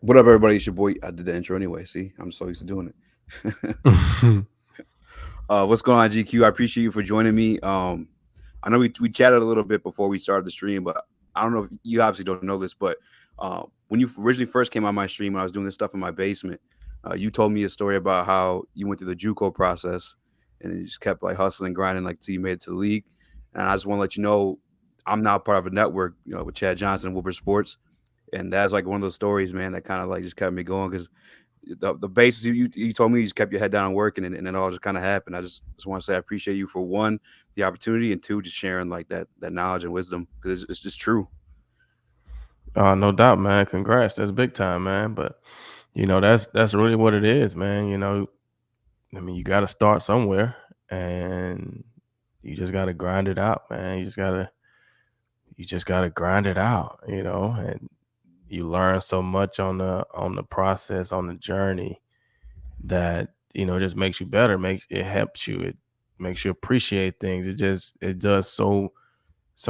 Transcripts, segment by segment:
What up, everybody? It's your boy. I did the intro anyway. See, I'm so used to doing it. What's going on, GQ? I appreciate you for joining me. I know we chatted a little bit before we started the stream, but I don't know if you obviously don't know this, but when you originally first came on my stream, when I was doing this stuff in my basement, you told me a story about how you went through the JUCO process and you just kept like hustling, grinding, like till you made it to the league. And I just want to let you know, I'm now part of a network, with Chad Johnson and Woodward Sports, and that's like one of those stories, man, that kind of like just kept me going because the basis you told me you just kept your head down and working, and it all just kind of happened. I just want to say I appreciate you for one, the opportunity, and two, just sharing like that knowledge and wisdom because it's just true. No doubt, man. Congrats. That's big time, man. But that's really what it is, man. I mean, you got to start somewhere, and you just got to grind it out, man. You just gotta grind it out, and you learn so much on the process, on the journey that it just makes you better. Makes it helps you. It makes you appreciate things. It does so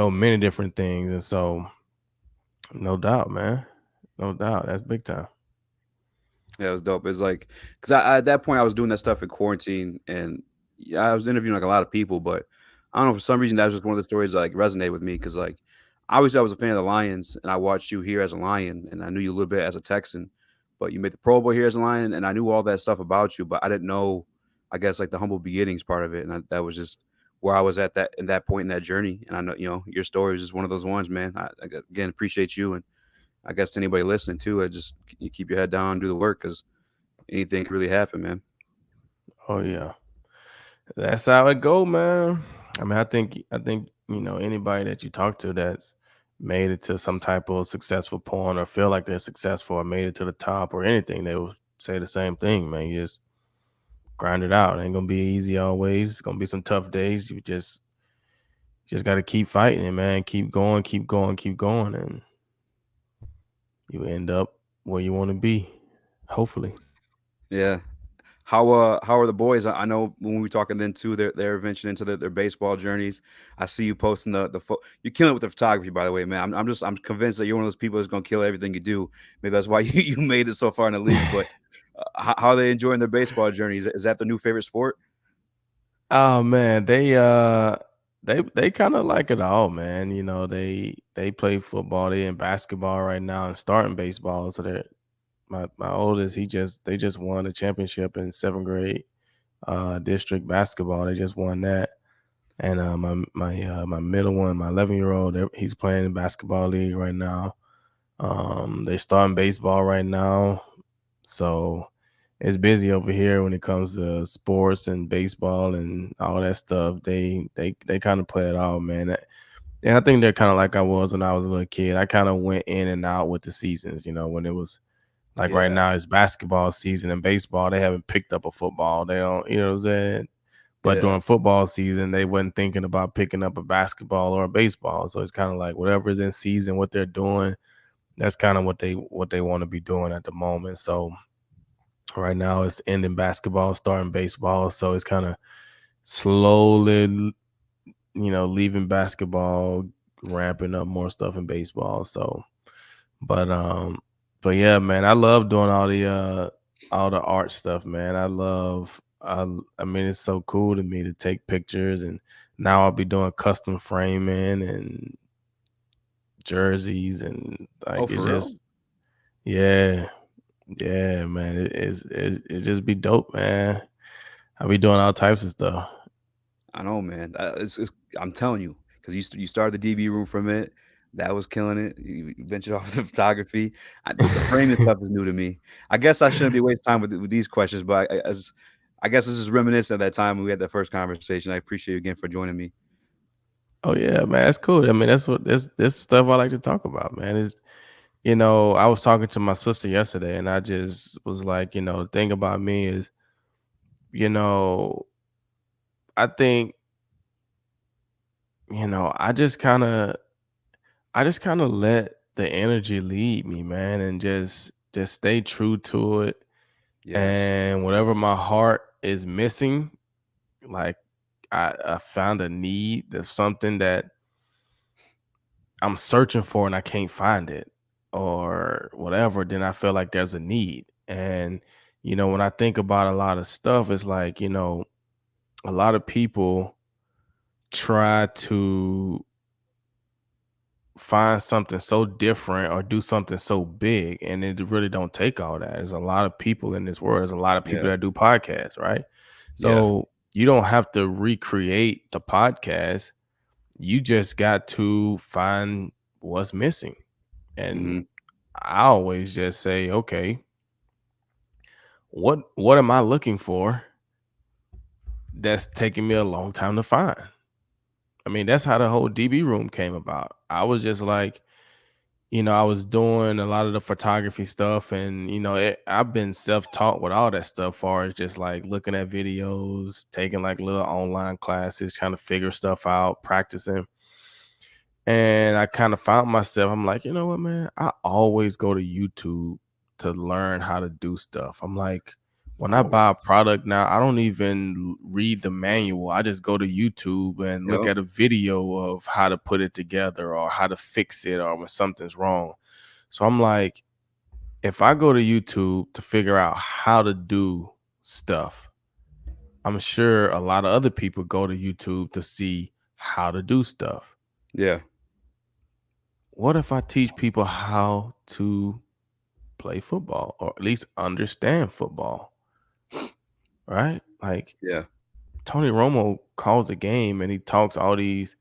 many different things, and so no doubt, man. No doubt. That's big time. Yeah, it was dope. It's like because at that point I was doing that stuff in quarantine, and yeah, I was interviewing like a lot of people, but I don't know, for some reason that was just one of the stories that like resonated with me because like obviously I was a fan of the Lions, and I watched you here as a Lion, and I knew you a little bit as a Texan, but you made the Pro Bowl here as a Lion, and I knew all that stuff about you, but I didn't know, I guess, like the humble beginnings part of it, and that was just where I was at that in that point in that journey, and I know your story is just one of those ones, man. Again appreciate you, and I guess to anybody listening too, I just you keep your head down, do the work because anything can really happen, man. Oh yeah. That's how it go, man. I mean, I think anybody that you talk to that's made it to some type of successful point or feel like they're successful or made it to the top or anything, they will say the same thing, man. You just grind it out. It ain't gonna be easy always. It's gonna be some tough days. You just gotta keep fighting it, man. Keep going, keep going, keep going, and you end up where you want to be. Hopefully. Yeah. How are the boys? I know when we were talking then too, they're venturing into their baseball journeys. I see you posting you're killing it with the photography, by the way, man. I'm convinced that you're one of those people that's gonna kill everything you do. Maybe that's why you made it so far in the league. But how are they enjoying their baseball journey? Is that the new favorite sport? Oh man, they kind of like it all, man. They play football, they in basketball right now and starting baseball. So they're my oldest, they just won a championship in seventh grade district basketball. They just won that. And my middle one, my 11-year-old, he's playing in basketball league right now. They starting baseball right now. So it's busy over here when it comes to sports and baseball and all that stuff. They kind of play it all, man. And I think they're kind of like I was when I was a little kid. I kind of went in and out with the seasons, when it was like right Yeah, now it's basketball season and baseball. They haven't picked up a football. They don't, you know what I'm saying? But yeah, during football season, they wasn't thinking about picking up a basketball or a baseball. So it's kind of like whatever's in season, what they're doing, that's kind of what they want to be doing at the moment. So right now it's ending basketball, starting baseball. So it's kind of slowly, leaving basketball, ramping up more stuff in baseball. So, but but yeah, man, I love doing all the art stuff, man. I mean, it's so cool to me to take pictures, and now I'll be doing custom framing and jerseys, and oh, like it's for real? just yeah, yeah, man. It just be dope, man. I be doing all types of stuff. I know, man. I'm telling you, because you started the DB room from it. That was killing it. You ventured off the photography. The framing stuff is new to me. I guess I shouldn't be wasting time with these questions, but I guess this is reminiscent of that time when we had that first conversation. I appreciate you again for joining me. Oh yeah, man, that's cool. I mean, that's what this stuff I like to talk about, man. Is I was talking to my sister yesterday, and I just was like, the thing about me is, you know, I think, I just kind of let the energy lead me, man, and just stay true to it. Yes. And whatever my heart is missing, like I found a need. There's something that I'm searching for and I can't find it. or whatever, then I feel like there's a need. And, when I think about a lot of stuff, it's like, a lot of people try to find something so different or do something so big, and it really don't take all that. There's a lot of people in this world. There's a lot of people Yeah. that do podcasts, right? Yeah. So you don't have to recreate the podcast. You just got to find what's missing. And Hmm. I always just say, okay, what am I looking for that's taking me a long time to find? I mean, that's how the whole DB room came about. I was just like, I was doing a lot of the photography stuff, and I've been self-taught with all that stuff, far as just like looking at videos, taking like little online classes, trying to figure stuff out, practicing. And I kind of found myself, I'm like, you know what, man? I always go to YouTube to learn how to do stuff. I'm like, when I Oh. buy a product now, I don't even read the manual. I just go to YouTube and look Yep. at a video of how to put it together or how to fix it or when something's wrong. So I'm like, if I go to YouTube to figure out how to do stuff, I'm sure a lot of other people go to YouTube to see how to do stuff. Yeah. What if I teach people how to play football or at least understand football? Right? Like Yeah. Tony Romo calls a game and he talks all these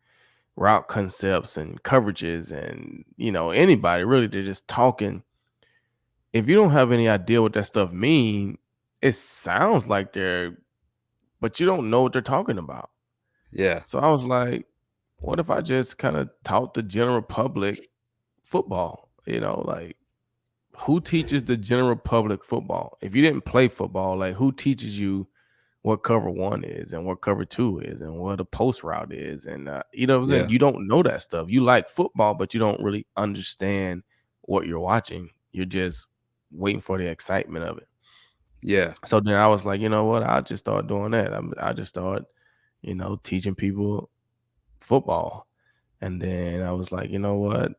route concepts and coverages, and anybody really, they're just talking. If you don't have any idea what that stuff mean, it sounds like but you don't know what they're talking about. Yeah. So I was like, what if I just kind of taught the general public football? Like, who teaches the general public football? If you didn't play football, like, who teaches you what cover one is and what cover two is and what a post route is? And you know what I'm saying? Yeah. You don't know that stuff. You like football, but you don't really understand what you're watching. You're just waiting for the excitement of it. Yeah. So then I was like, you know what? I'll just start doing that. I just start, teaching people football. And then I was like, you know what?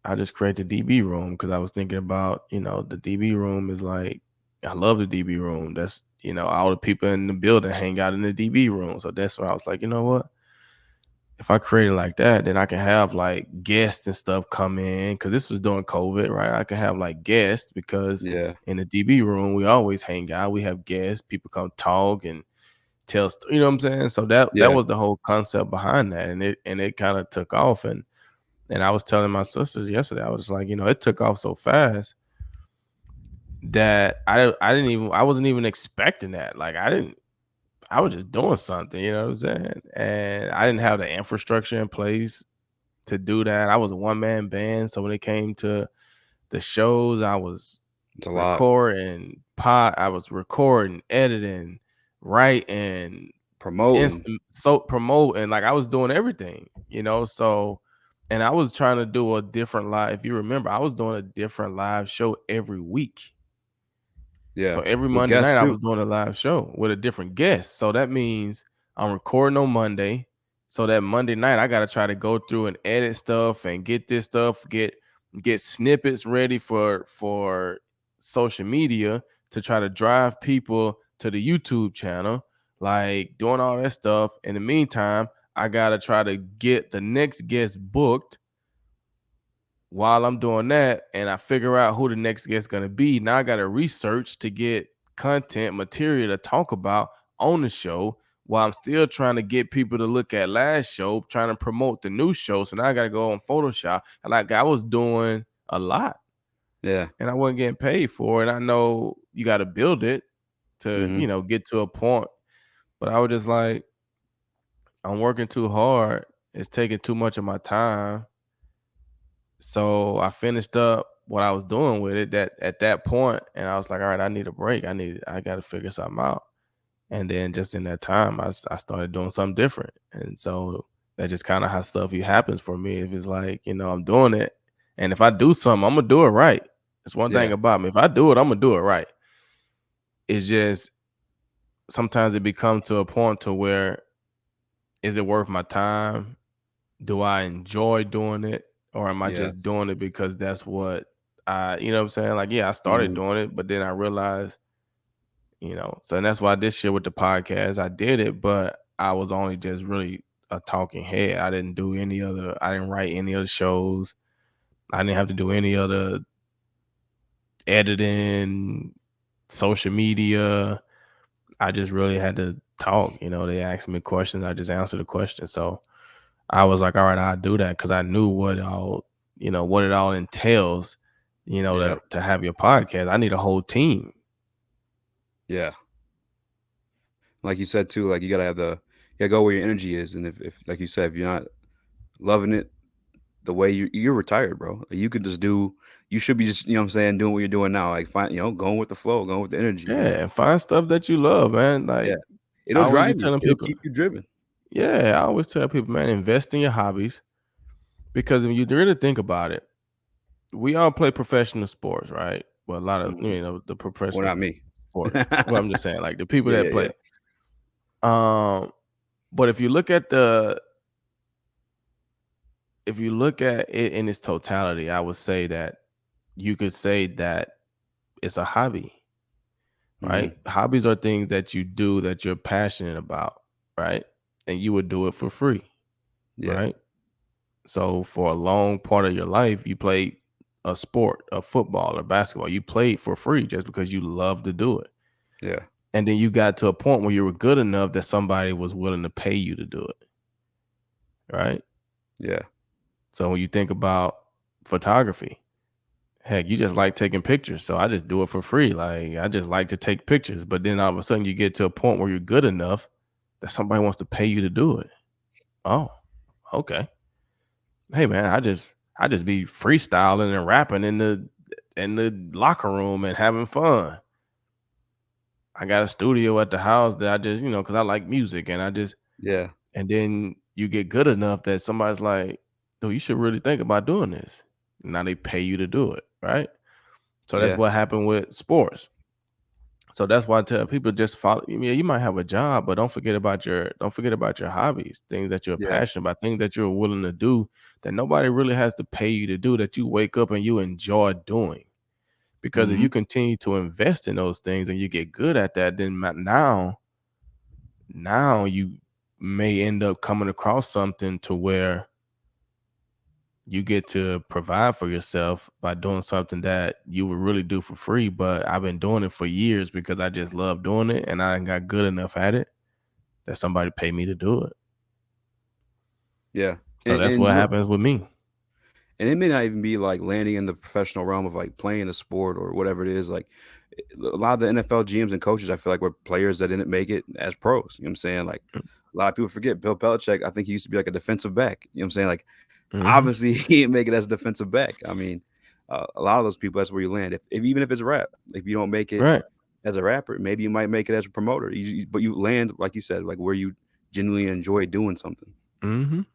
I just created the DB room because I was thinking about, the DB room is like, I love the DB room. That's, all the people in the building hang out in the DB room. So that's why I was like, you know what? If I create it like that, then I can have like guests and stuff come in, because this was during COVID, right? I can have like guests because Yeah. in the DB room, we always hang out. We have guests, people come talk and tell, you know what I'm saying? So that Yeah. was the whole concept behind that. And it kind of took off. And I was telling my sisters yesterday, I was like, it took off so fast that I wasn't even expecting that. Like I was just doing something, you know what I'm saying? And I didn't have the infrastructure in place to do that. I was a one-man band. So when it came to the shows, I was It's a lot. I was recording, editing, writing, Promoting. instant so promoting, like I was doing everything, so. And I was trying to do a different live. If you remember, I was doing a different live show every week. So Yeah. every With Monday guests night I too. was doing a live show with a different guest. So that means I'm recording on Monday. So that Monday night I got to try to go through and edit stuff and get this stuff, get snippets ready for social media to try to drive people to the YouTube channel, like doing all that stuff. In the meantime, I got to try to get the next guest booked while I'm doing that, and I figure out who the next guest gonna be. Now I gotta research to get content material to talk about on the show while I'm still trying to get people to look at last show, trying to promote the new show. So now I gotta go on Photoshop. And like I was doing a lot Yeah. and I wasn't getting paid for it. I know you gotta build it to, Hmm. get to a point. But I was just like, I'm working too hard. It's taking too much of my time. So I finished up what I was doing with it that at that point, and I was like, all right, I need a break. I got to figure something out. And then just in that time, I started doing something different. And so that's just kind of how stuff happens for me. If it's like, I'm doing it. And if I do something, I'm going to do it right. It's one thing Yeah. about me. If I do it, I'm going to do it right. It's just sometimes it becomes to a point to where, is it worth my time? Do I enjoy doing it? Or am I Yeah. just doing it because that's what you know what I'm saying? Like, yeah, I started doing it, but then I realized, so and that's why this year with the podcast, I did it, but I was only just really a talking head. I didn't write any other shows. I didn't have to do any other editing, social media. I just really had to talk. They asked me questions. I just answered the question. So I was like, all right, I'll do that because I knew what what it all entails, to have your podcast. I need a whole team. Yeah. Like you said too, like you gotta go where your energy is. And if like you said, if you're not loving it the way you're retired, bro. You could just you should be just, you know what I'm saying, doing what you're doing now. Like going with the flow, going with the energy, Yeah, and find stuff that you love, man. Yeah. Like I It'll always be drive you. telling It'll people, keep you driven. yeah, I always tell people, man, invest in your hobbies because when you really think about it, we all play professional sports, right? Well, a lot of the Well, professional not me. sports. Well, I'm just saying, like the people Yeah, that yeah, yeah. play. But if you look at it in its totality, I would say that you could say that it's a hobby, right? Hobbies are things that you do that you're passionate about, right? And you would do it for free, Yeah. right? So for a long part of your life, you played a sport, a football or basketball. You played for free just because you love to do it. Yeah. And then you got to a point where you were good enough that somebody was willing to pay you to do it, right? Yeah. So when you think about photography, heck, you just like taking pictures. So I just do it for free. Like I just like to take pictures. But then all of a sudden you get to a point where you're good enough that somebody wants to pay you to do it. Oh, okay. Hey man, I just be freestyling and rapping in the locker room and having fun. I got a studio at the house that I just, because I like music and Yeah. and then you get good enough that somebody's like, dude, you should really think about doing this. Now they pay you to do it, right? So that's Yeah. what happened with sports. So that's why I tell people just follow. I mean, you might have a job, but don't forget about your hobbies, things that you're Yeah. passionate about, things that you're willing to do that nobody really has to pay you to do, that you wake up and you enjoy doing. Because if you continue to invest in those things and you get good at that, then now you may end up coming across something to where you get to provide for yourself by doing something that you would really do for free. But I've been doing it for years because I just love doing it and I got good enough at it that somebody paid me to do it. Yeah. So that's what happens with me. And it may not even be like landing in the professional realm of like playing a sport or whatever it is. Like a lot of the NFL GMs and coaches, I feel like were players that didn't make it as pros. You know what I'm saying? Like a lot of people forget Bill Belichick. I think he used to be like a defensive back. You know what I'm saying? Like obviously he didn't make it as a defensive back. I mean, a lot of those people, that's where you land. If even if it's rap, if you don't make it Right. as a rapper, maybe you might make it as a promoter. But you land, like you said, like where you genuinely enjoy doing something.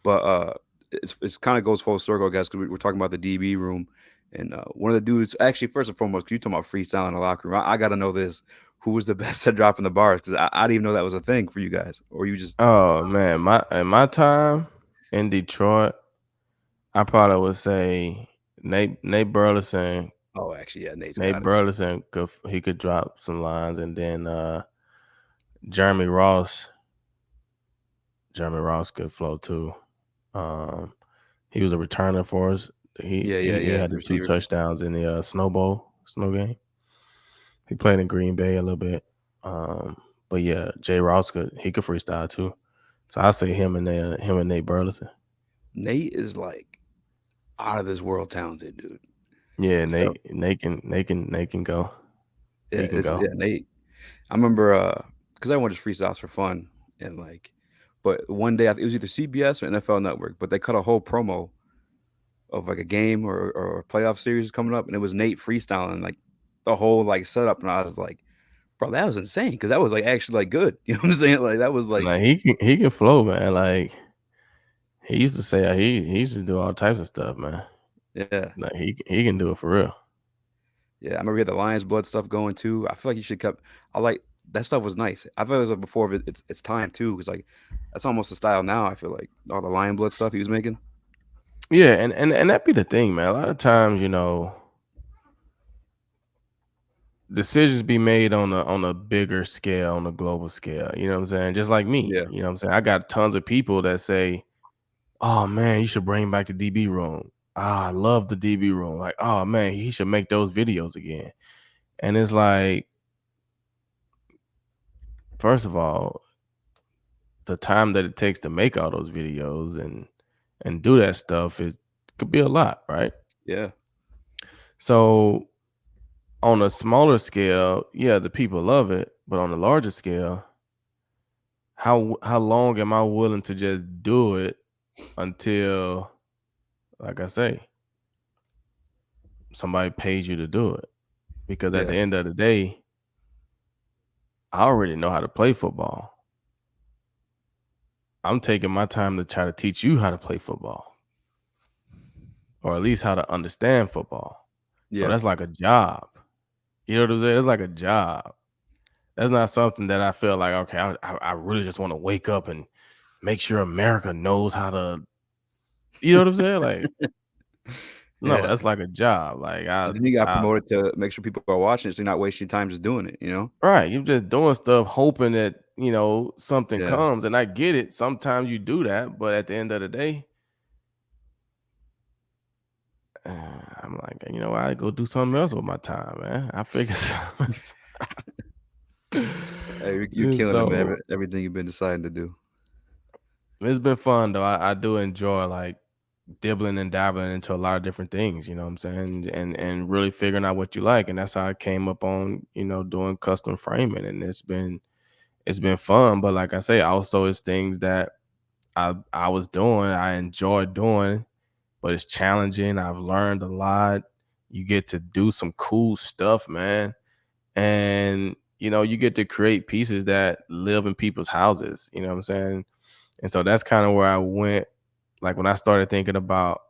But it's kind of goes full circle, guys, because we're talking about the DB room. And one of the dudes, actually, first and foremost, you talking about freestyle in the locker room. I got to know this. Who was the best at dropping the bars? Because I didn't even know that was a thing for you guys. Or you just. Oh man, in my time in Detroit, I probably would say Nate Burleson. Oh, actually, yeah, Nate's Nate got it. Burleson could drop some lines, and then Jeremy Ross. Jeremy Ross could flow too. He was a returner for us. He had the 2 Receiver. touchdowns in the snow game. He played in Green Bay a little bit. But yeah, Jay Ross could freestyle too. So I say him and Nate Burleson. Nate is like out of this world talented, dude. Yeah, So, Nate can go. yeah, He can go. Nate. I remember because I wanted to freestyles for fun and like, but one day it was either CBS or NFL Network, but they cut a whole promo of like a game or a playoff series coming up, and it was Nate freestyling like the whole like setup, and I was like, bro, that was insane because that was like actually like good. You know what I'm saying? Like that was like, Like he can flow, man. Like he used to say he used to do all types of stuff, man. yeah, Like he can do it for real. yeah. I remember we had the Lions blood stuff going too. I feel like you should kept. I like that stuff was nice. I feel it was like before it's time too because like that's almost the style now. I feel like all the lion blood stuff he was making. Yeah, and that be the thing, man. A lot of times, decisions be made on a bigger scale, on a global scale. You know what I'm saying? Just like me. Yeah, You know what I'm saying? I got tons of people that say, "Oh man, you should bring back the DB room. Ah, I love the DB room. Like, oh man, he should make those videos again." And it's like, first of all, the time that it takes to make all those videos and do that stuff is could be a lot, right? yeah, So on a smaller scale, yeah, the people love it, but on a larger scale, how long am I willing to just do it until, like I say, somebody pays you to do it? Because at the yeah, end of the day, I already know how to play football. I'm taking my time to try to teach you how to play football, or at least how to understand football. So yeah. that's like a job. You know what I'm saying? It's like a job. That's not something that I feel like, okay, I really just want to wake up and make sure America knows how to, you know what I'm saying? Like, no, Yeah. that's like a job. Like And then you got promoted to make sure people are watching it, so you're not wasting your time just doing it, you know? right. You're just doing stuff hoping that, something Yeah. comes. And I get it. Sometimes you do that, but at the end of the day, I'm like, I go do something else with my time, man. I figure something. Hey, you're And killing it, man. so Everything you've been deciding to do. it's been fun though. I do enjoy like dibbling and dabbling into a lot of different things, you know what I'm saying? And really figuring out what you like. And that's how I came up on, doing custom framing. And it's been fun. But like I say, also it's things that I was doing, I enjoy doing, but it's challenging. I've learned a lot. You get to do some cool stuff, man. And you get to create pieces that live in people's houses, you know what I'm saying? And so that's kind of where I went. Like when I started thinking about,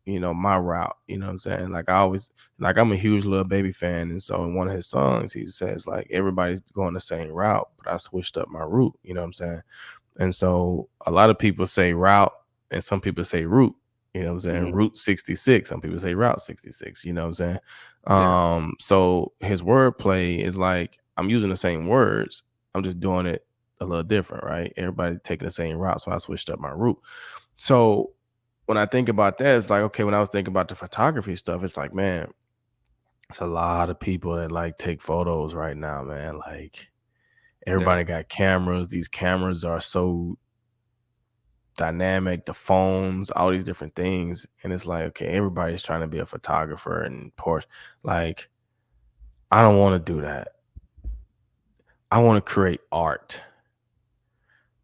my route, you know what I'm saying? Like I always, like I'm a huge Lil Baby fan. And so in one of his songs, he says like everybody's going the same route, but I switched up my route, you know what I'm saying? And so a lot of people say route and some people say route, you know what I'm saying? Mhm. Route 66. Some people say route 66, you know what I'm saying? Yeah. So his wordplay is like I'm using the same words. I'm just doing it a little different, right? Everybody taking the same route. So I switched up my route. So when I think about that, it's like, okay, when I was thinking about the photography stuff, it's like, man, it's a lot of people that like take photos right now, man. Like Yeah. everybody got cameras. These cameras are so dynamic, the phones, all these different things. And it's like, okay, everybody's trying to be a photographer and Porsche. Like, I don't want to do that. I want to create art.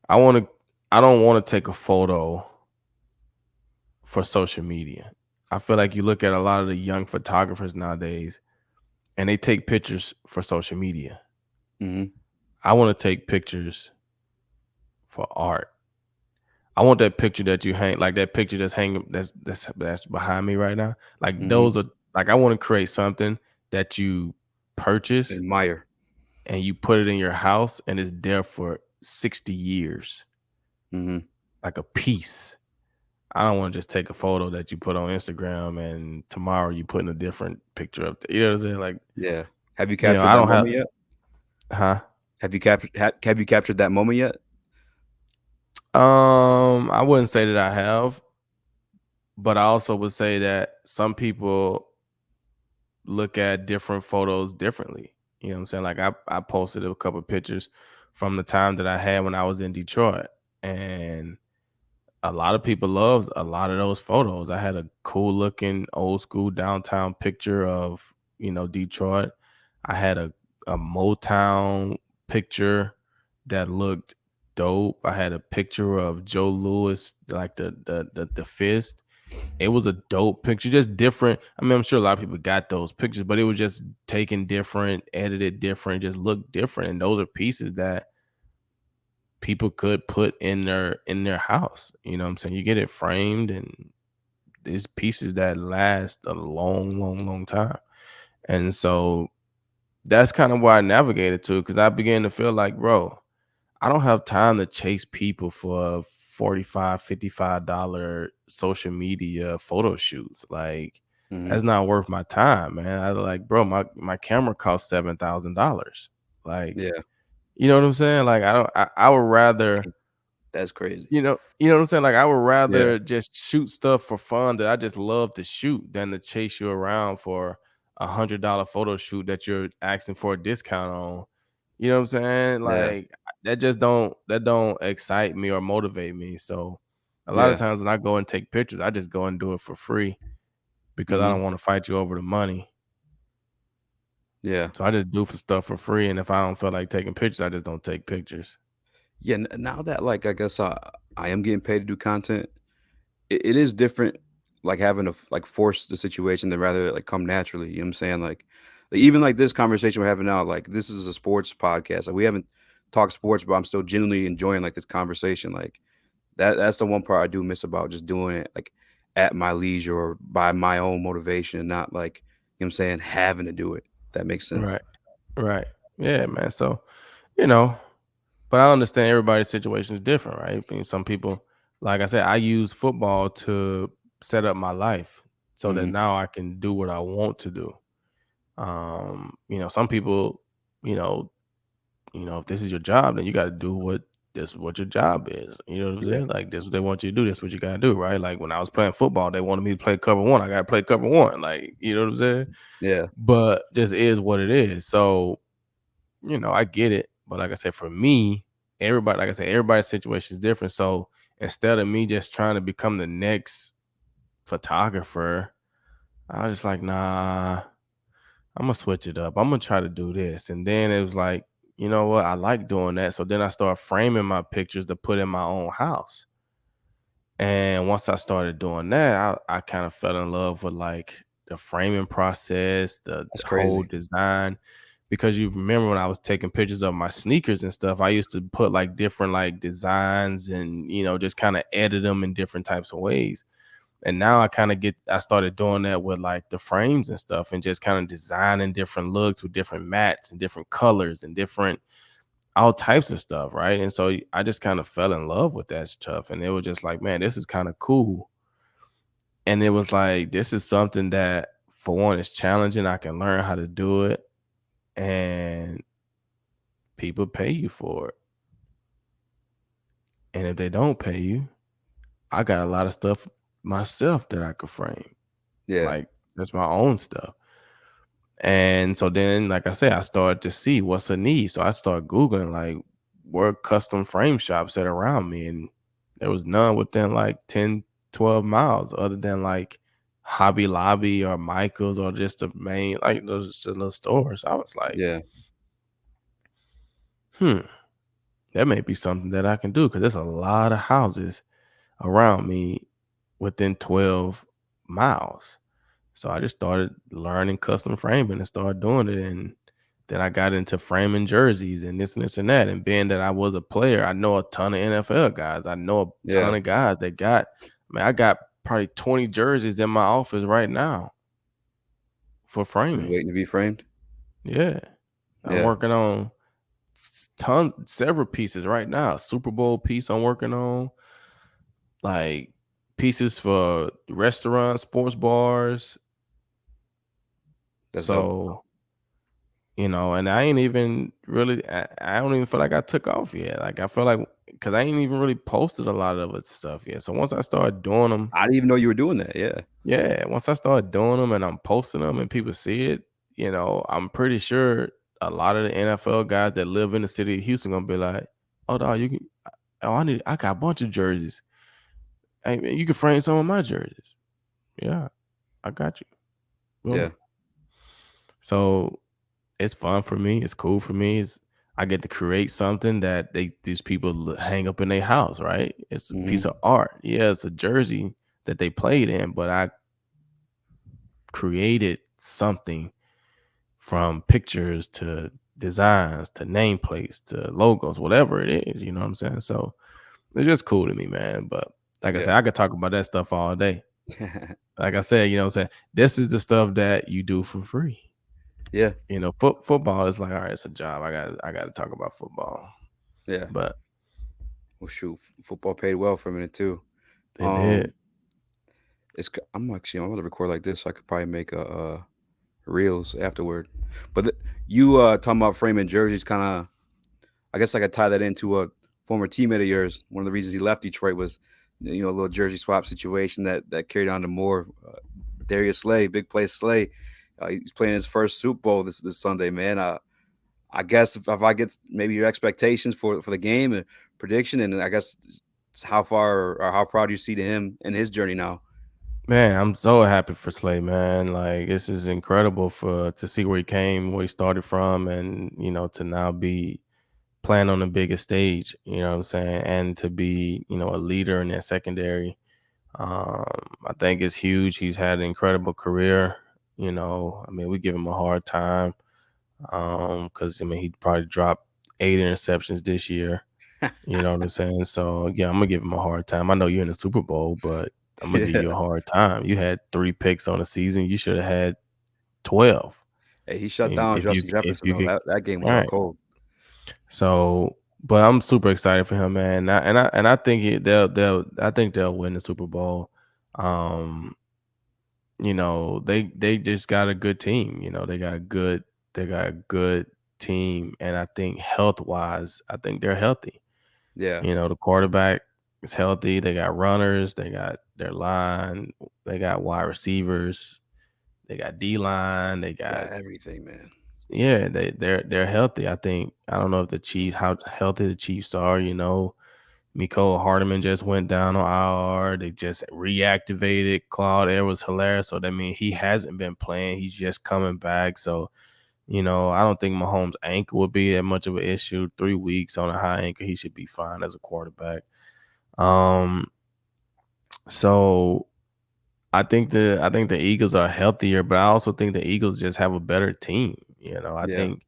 I want to, I don't want to take a photo for social media. I feel like you look at a lot of the young photographers nowadays and they take pictures for social media. Mhm. I want to take pictures for art. I want that picture that you hang, like that picture that's hanging, that's behind me right now. Like Mhm. those are like I want to create something that you purchase Admire. and you put it in your house and it's there for 60 years, Mhm. like a piece. I don't want to just take a photo that you put on Instagram and tomorrow you put in a different picture up there. You know what I'm saying? Like, Yeah. Have you captured I that don't have, moment yet? huh? Have you captured that moment yet? I wouldn't say that I have, but I also would say that some people look at different photos differently. You know what I'm saying? Like I posted a couple pictures from the time that I had when I was in Detroit. And a lot of people loved a lot of those photos. I had a cool looking old school downtown picture of, Detroit. I had a Motown picture that looked dope. I had a picture of Joe Louis, like the fist. It was a dope picture, just different. I mean, I'm sure a lot of people got those pictures, but it was just taken different, edited different, just looked different. And those are pieces that people could put in their house. You know what I'm saying? You get it framed and these pieces that last a long, long, long time. And so that's kind of where I navigated to because I began to feel like, bro, I don't have time to chase people for $45, $55 social media photo shoots. Like, Mhm. that's not worth my time, man. I like, bro, my camera costs $7,000. Like, Yeah. you know what I'm saying? Like, I would rather, That's crazy. you know what I'm saying? Like, I would Yeah. rather just shoot stuff for fun that I just love to shoot than to chase you around for $100 photo shoot that you're asking for a discount on. You know what I'm saying? Yeah. Like, that don't excite me or motivate me. So a lot of Yeah. times when I go and take pictures, I just go and do it for free because I Mhm. don't want to fight you over the money. Yeah. So I just do for stuff for free. And if I don't feel like taking pictures, I just don't take pictures. Yeah, now that, like, I guess I am getting paid to do content, it is different, like, having to like force the situation than rather like come naturally. You know what I'm saying? Like even like this conversation we're having now, like this is a sports podcast. Like we haven't talked sports, but I'm still genuinely enjoying like this conversation. Like that's the one part I do miss about just doing it like at my leisure or by my own motivation and not like, you know what I'm saying, having to do it. If that makes sense. Right. Right. Yeah, man. So, you know, but I understand everybody's situation is different, right? I mean, some people, like I said, I use football to set up my life so that Mhm. now I can do what I want to do. Some people, you know, if this is your job, then you got to do what your job is. You know what I'm Yeah. saying? Like this what they want you to do. This what you got to do, right? Like when I was playing football, they wanted me to play cover one. I got to play cover one. Like you know what I'm saying? Yeah. But just is what it is. So I get it. But like I said, for me, everybody, like I said, everybody's situation is different. So instead of me just trying to become the next photographer, I was just like, nah, I'm gonna switch it up. I'm gonna try to do this. And then it was like, you know what? I like doing that. So then I started framing my pictures to put in my own house. And once I started doing that, I kind of fell in love with like the framing process, That's the whole crazy. design. Because you remember when I was taking pictures of my sneakers and stuff, I used to put like different like designs and just kind of edit them in different types of ways. And now I started doing that with like the frames and stuff and just kind of designing different looks with different mats and different colors and different all types of stuff, right? And so I just kind of fell in love with that stuff. And it was just like, man, this is kind of cool. And it was like, this is something that, for one, is challenging. I can learn how to do it. And people pay you for it. And if they don't pay you, I got a lot of stuff myself that I could frame. Yeah. Like, that's my own stuff. And so then, like I said, I started to see what's a need. So I started Googling like where custom frame shops that around me. And there was none within like 10, 12 miles other than like Hobby Lobby or Michael's or just the main, like those just little stores. I was like, Yeah. hmm, that may be something that I can do because there's a lot of houses around me within 12 miles. So I just started learning custom framing and started doing it. And then I got into framing jerseys and this and that. And being that I was a player, I know a ton of NFL guys. I know a ton Yeah. of guys that I got probably 20 jerseys in my office right now for Just framing. waiting to be framed. Yeah. I'm Yeah. working on several pieces right now. Super Bowl piece I'm working on, like pieces for restaurants, sports bars. That's dope. So and I ain't even really, I don't even feel like I took off yet. Like, I feel like, because I ain't even really posted a lot of it stuff yet. So once I started doing them, I didn't even know you were doing that. Yeah. yeah, once I started doing them and I'm posting them and people see it, I'm pretty sure a lot of the NFL guys that live in the city of Houston gonna be like, oh, dog, I got a bunch of jerseys. Hey, man, you can frame some of my jerseys. Yeah, I got you. Yeah. Boom. So it's fun for me. It's cool for me. I get to create something that these people hang up in their house, right? It's a piece Mhm. of art. Yeah, it's a jersey that they played in, but I created something from pictures to designs to nameplates to logos, whatever it is. You know what I'm saying? So it's just cool to me, man. But like I Yeah. said, I could talk about that stuff all day. Like I said, you know what I'm saying? This is the stuff that you do for free. Yeah. Football is like, all right, it's a job. I got to talk about football. Yeah. But Well, shoot, football paid well for a minute too. They did. Um, I'm gonna record like this, so I could probably make a reels afterward. But you talking about framing jerseys, kind of. I guess I could tie that into a former teammate of yours. One of the reasons he left Detroit was, a little jersey swap situation that carried on to more. Darius Slay, big play Slay. He's playing his first Super Bowl this Sunday, man. I guess if I get maybe your expectations for the game and prediction, and I guess how far or how proud you see to him in his journey now. Man, I'm so happy for Slay, man. Like this is incredible for to see where he came, where he started from, and to now be playing on the biggest stage. You know what I'm saying, and to be a leader in that secondary. Um, I think it's huge. He's had an incredible career. I mean, we give him a hard time because I mean he probably dropped 8 interceptions this year. You know what I'm saying? So yeah, I'm gonna give him a hard time. I know you're in the Super Bowl, but I'm gonna give Yeah, you a hard time. You had 3 picks on the season. You should have had 12. hey, he shut And down if you Justin if Jefferson you though. could, That game was all out right. cold. So, but I'm super excited for him, man. And I think I think they'll win the Super Bowl. Um, they just got a good team. They got a good team, and I think health wise, I think they're healthy. Yeah, The quarterback is healthy. They got runners. They got their line. They got wide receivers. They got D line. They got got everything, man. yeah. They're healthy. I don't know if the Chiefs how healthy the Chiefs are. Miko Hardeman just went down on IR. They just reactivated Claude. It was hilarious. So that means he hasn't been playing. He's just coming back. So I don't think Mahomes' ankle would be that much of an issue. 3 weeks on a high ankle, he should be fine as a quarterback. Um, so I think the Eagles are healthier, but I also think the Eagles just have a better team. I Yeah, think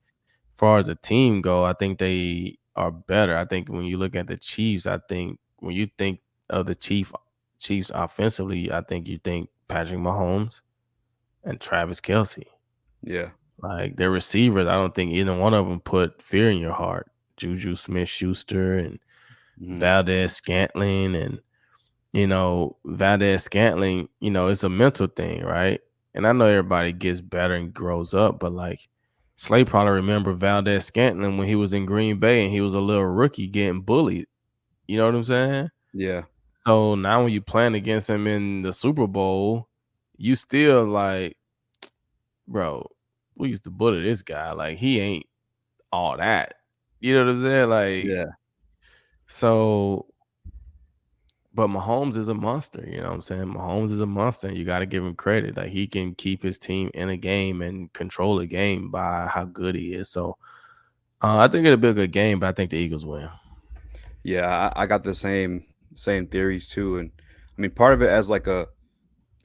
as far as the team go, I think they are better. I think when you look at the Chiefs, I think when you think of the Chiefs offensively, I think you think Patrick Mahomes and Travis Kelce. yeah. Like their receivers, I don't think either one of them put fear in your heart. Juju Smith-Schuster and Mhm. Valdez Scantling and Valdez Scantling, it's a mental thing, right? And I know everybody gets better and grows up, but like Slay probably remember Valdez Scantling when he was in Green Bay and he was a little rookie getting bullied. You know what I'm saying? Yeah, So now when you playing against him in the Super Bowl, you still like, bro, we used to bully this guy. Like he ain't all that. You know what I'm saying? Like, yeah, so but Mahomes is a monster, you know what I'm saying? Mahomes is a monster, and you gotta give him credit. Like, he can keep his team in a game and control a game by how good he is. So, I think it'll be a good game, but I think the Eagles win. yeah. I got the same theories too, and I mean part of it as like a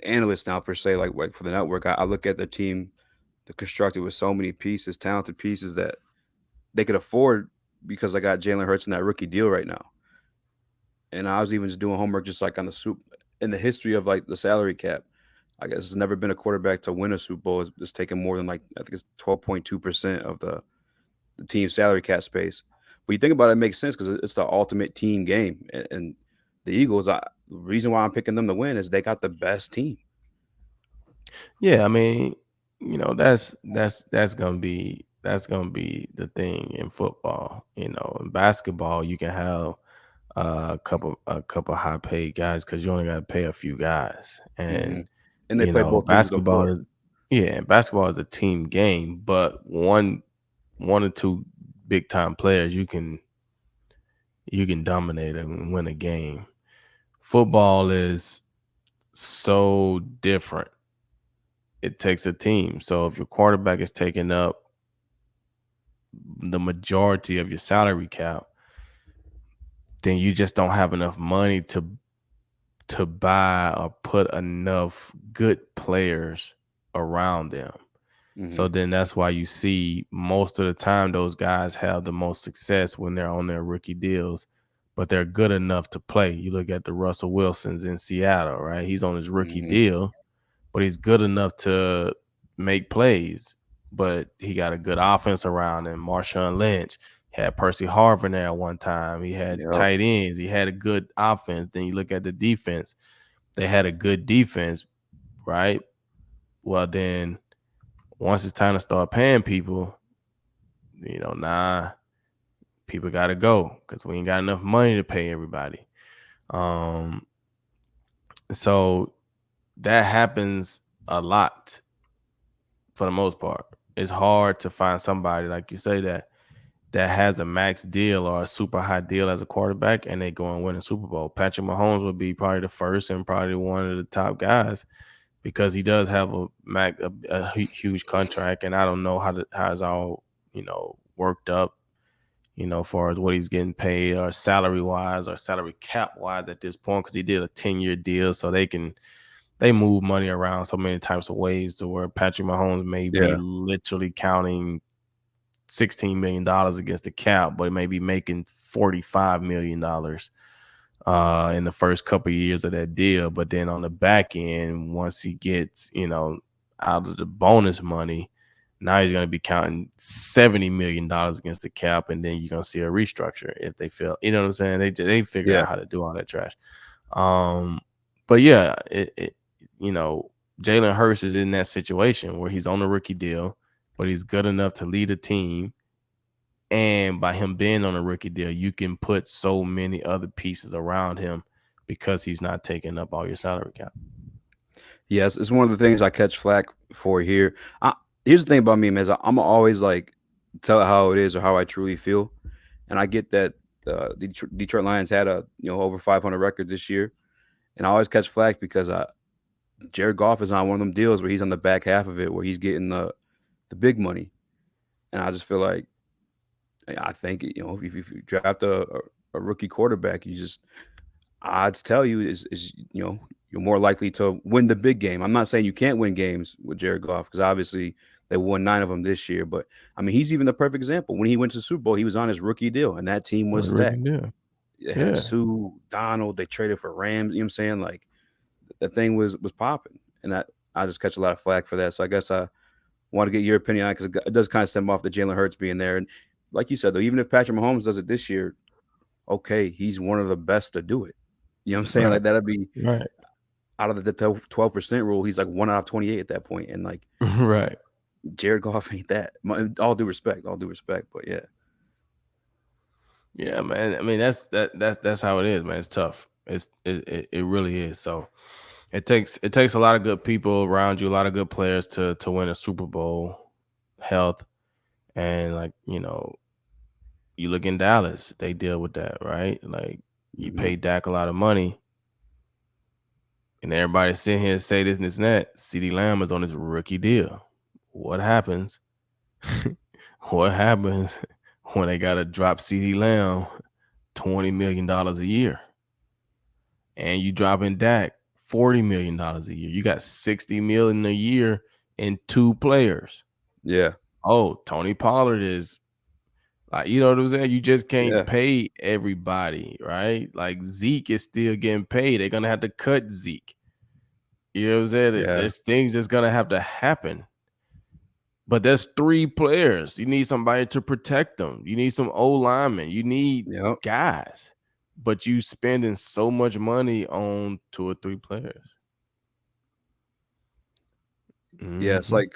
analyst now per se, like for the network. I look at the team, the constructed with so many pieces, talented pieces that they could afford because I got Jalen Hurts in that rookie deal right now. And I was even just doing homework, just like on the soup in the history of like the salary cap. I guess there's never been a quarterback to win a Super Bowl is taking more than like I think it's 12.2% of the team's salary cap space. But you think about it, it makes sense because it's the ultimate team game. And the Eagles, the reason why I'm picking them to win is they got the best team. Yeah, I mean, that's gonna be the thing in football. In basketball, you can have a couple high paid guys because you only got to pay a few guys, Hmm. and And they play both ends of the basketball floor. is yeah, basketball is a team game, but one or two big time players you can dominate and win a game. Football is so different. It takes a team. So if your quarterback is taking up the majority of your salary cap, then you just don't have enough money to buy or put enough good players around them. So Hmm. then that's why you see most of the time those guys have the most success when they're on their rookie deals, but they're good enough to play. You look at the Russell Wilsons in Seattle, right? He's on his rookie Hmm. deal, but he's good enough to make plays. But he got a good offense around him. Marshawn Lynch, Had Percy Harvin there at one time. He had Yep. tight ends. He had a good offense. Then you look at the defense. They had a good defense, right? Well, then once it's time to start paying people, people got to go because we ain't got enough money to pay everybody. So that happens a lot for the most part. It's hard to find somebody, like you say, that has a max deal or a super high deal as a quarterback and they go and win a Super Bowl. Patrick Mahomes would be probably the first and probably one of the top guys because he does have a huge contract, and I don't know how it's all worked up, far as what he's getting paid or salary wise or salary cap wise at this point, because he did a 10-year deal, so they move money around so many types of ways to where Patrick Mahomes may be literally counting $16 million against the cap, but it may be making $45 million in the first couple of years of that deal. But then on the back end, once he gets, out of the bonus money, now he's going to be counting $70 million against the cap, and then you're going to see a restructure if they feel, you know what I'm saying? They figure out how to do all that trash. But yeah, Jalen Hurts is in that situation where he's on a rookie deal, but he's good enough to lead a team. And by him being on a rookie deal, you can put so many other pieces around him because he's not taking up all your salary cap. Yes, it's one of the things I catch flack for here. Here's the thing about me, man, is I'm always like tell it how it is or how I truly feel, and I get that the Detroit Lions had a over 500 record this year, and I always catch flack because Jared Goff is on one of them deals where he's on the back half of it where he's getting the big money, and I just feel like I think if you draft a rookie quarterback, odds tell you is you're more likely to win the big game. I'm not saying you can't win games with Jared Goff because obviously they won 9 of them this year, but I mean he's even the perfect example. When he went to the Super Bowl, he was on his rookie deal, and that team was stacked. It had Sue, Donald. They traded for Rams. You know what I'm saying? Like the thing was popping, and I just catch a lot of flack for that. So I guess I want to get your opinion on it because it does kind of stem off the Jalen Hurts being there, and like you said though, even if Patrick Mahomes does it this year, okay, he's one of the best to do it. You know what I'm saying? Right. Like that'd be Right. out of the 12% rule. He's like 1 out of 28 at that point, and like right. Jared Goff ain't that. All due respect, but yeah. Yeah, man. I mean, that's how it is, man. It's tough. It really is. So it takes a lot of good people around you, a lot of good players to win a Super Bowl. Health, and like you look in Dallas, they deal with that, right? Like you pay Dak a lot of money, and everybody's sitting here and say this and this and that. CeeDee Lamb is on his rookie deal. What happens? What happens when they got to drop CeeDee Lamb $20 million a year, and you dropping Dak $40 million a year? You got $60 million a year in 2 players. Yeah. Oh, Tony Pollard is like, you know what I'm saying? You just can't pay everybody, right? Like Zeke is still getting paid. They're gonna have to cut Zeke. You know what I'm saying? Yeah. There's things that's gonna have to happen. But there's 3 players. You need somebody to protect them. You need some O linemen. You need guys. But you spending so much money on 2 or 3 players. Yeah, it's like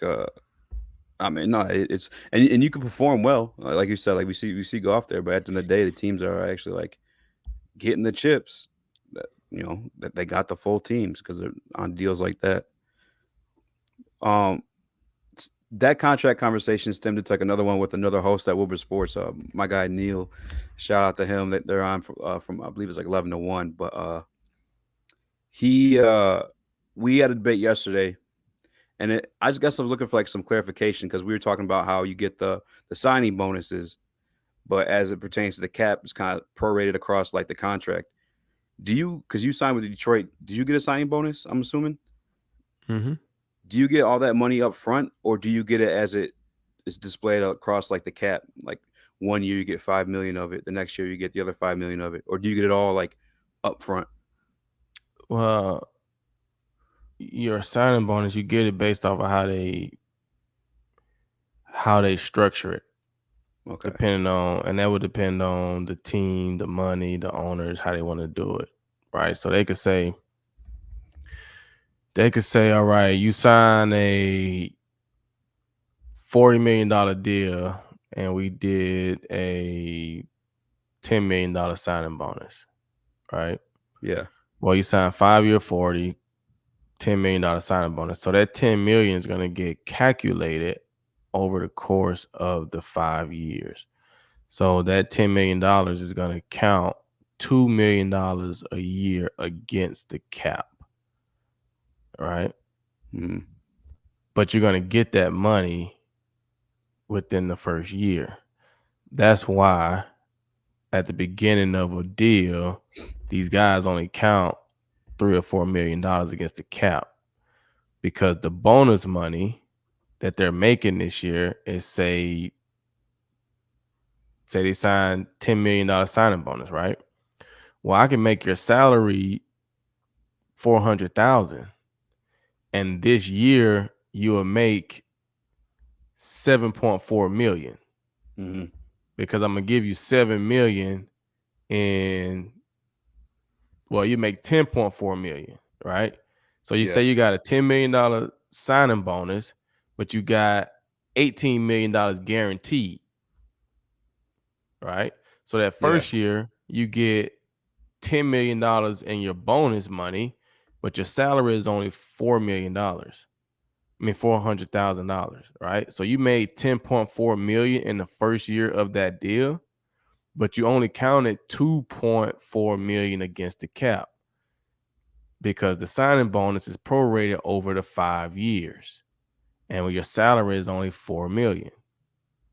I mean, no, it's and you can perform well, like you said, like we see Goff there, but at the end of the day, the teams are actually like getting the chips. That that they got the full teams because they're on deals like that. That contract conversation stemmed into like another one with another host at Woodward Sports. My guy Neil, shout out to him. That they're on from I believe it's like 11 to 1, but he we had a debate yesterday. And I just guess I was looking for like some clarification because we were talking about how you get the signing bonuses, but as it pertains to the cap, it's kind of prorated across like the contract. Because you signed with Detroit, did you get a signing bonus? I'm assuming. Do you get all that money up front, or do you get it as it is displayed across like the cap? Like 1 year you get 5 million of it, the next year you get the other 5 million of it, or do you get it all like up front? Well, your signing bonus, you get it based off of how they structure it. Okay. depending on, and that would depend on the team, the money, the owners, how they want to do it, right? So they could say, all right, you sign a $40 million deal, and we did a $10 million signing bonus, right? Yeah. Well, you signed 5-year 40, $10 million signing bonus. So that 10 million is going to get calculated over the course of the 5 years. So that $10 million is going to count $2 million a year against the cap, right? Mm-hmm. But you're going to get that money within the first year. That's why at the beginning of a deal, these guys only count $3 or $4 million against the cap, because the bonus money that they're making this year is say they sign $10 million signing bonus, right? Well, I can make your salary $400,000, and this year you will make $7.4 million, Mm-hmm. because I'm gonna give you $7 million in, well, you make $10.4 million, right? So you Yeah. say you got a $10 million signing bonus, but you got $18 million guaranteed, right? So that Yeah. first year you get $10 million in your bonus money, but your salary is only $4 million. $400,000, right? So you made 10.4 million in the first year of that deal, but you only counted 2.4 million against the cap, because the signing bonus is prorated over the 5 years, and your salary is only 4 million.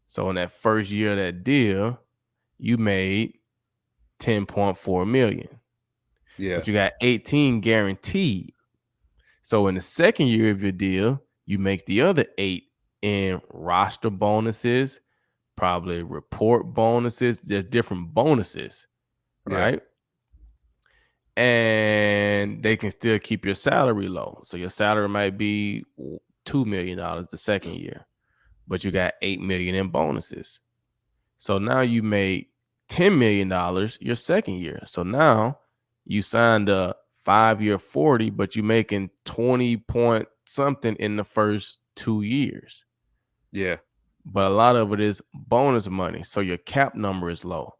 So in that first year of that deal, you made 10.4 million, Yeah. but you got 18 guaranteed. So in the second year of your deal, you make the other 8 in roster bonuses, probably report bonuses. There's different bonuses, Yeah. right? And they can still keep your salary low. So your salary might be $2 million the second year, but you got 8 million in bonuses. So now you made $10 million your second year. So now you signed a 5-year 40, but you're making 20 point something in the first 2 years. Yeah. But a lot of it is bonus money. So your cap number is low.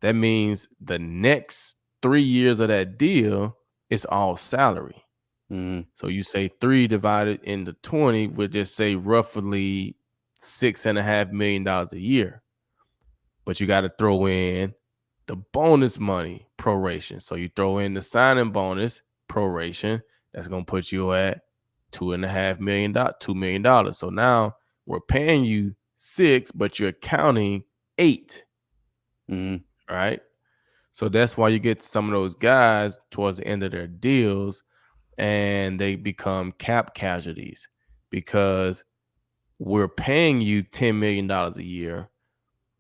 That means the next 3 years of that deal is all salary. Mm-hmm. So you say 3 divided into 20 would just say roughly $6.5 million a year. But you got to throw in the bonus money proration. So you throw in the signing bonus proration. That's going to put you at $2.5 million, $2 million. So now we're paying you 6, but you're counting 8. Mm-hmm. Right. So that's why you get some of those guys towards the end of their deals and they become cap casualties, because we're paying you $10 million a year,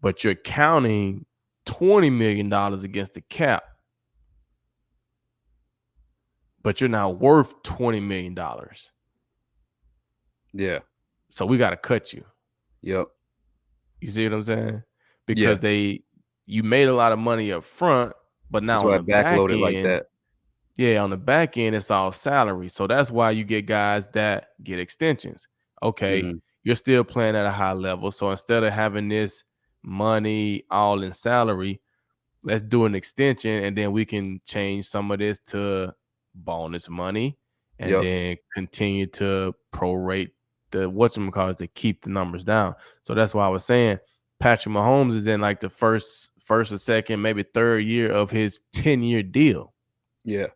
but you're counting $20 million against the cap, but you're now worth $20 million. Yeah. So we got to cut you. Yep. You see what I'm saying? Yeah. Because you made a lot of money up front, but That's now on why I the back backloaded like end, that. yeah, on the back end, it's all salary. So that's why you get guys that get extensions. Okay, Mm-hmm. you're still playing at a high level. So instead of having this money all in salary, let's do an extension, and then we can change some of this to bonus money, and Yep. then continue to prorate the whatchamacallit to keep the numbers down. So that's why I was saying Patrick Mahomes is in like the first or second, maybe third year of his 10-year deal. Yeah.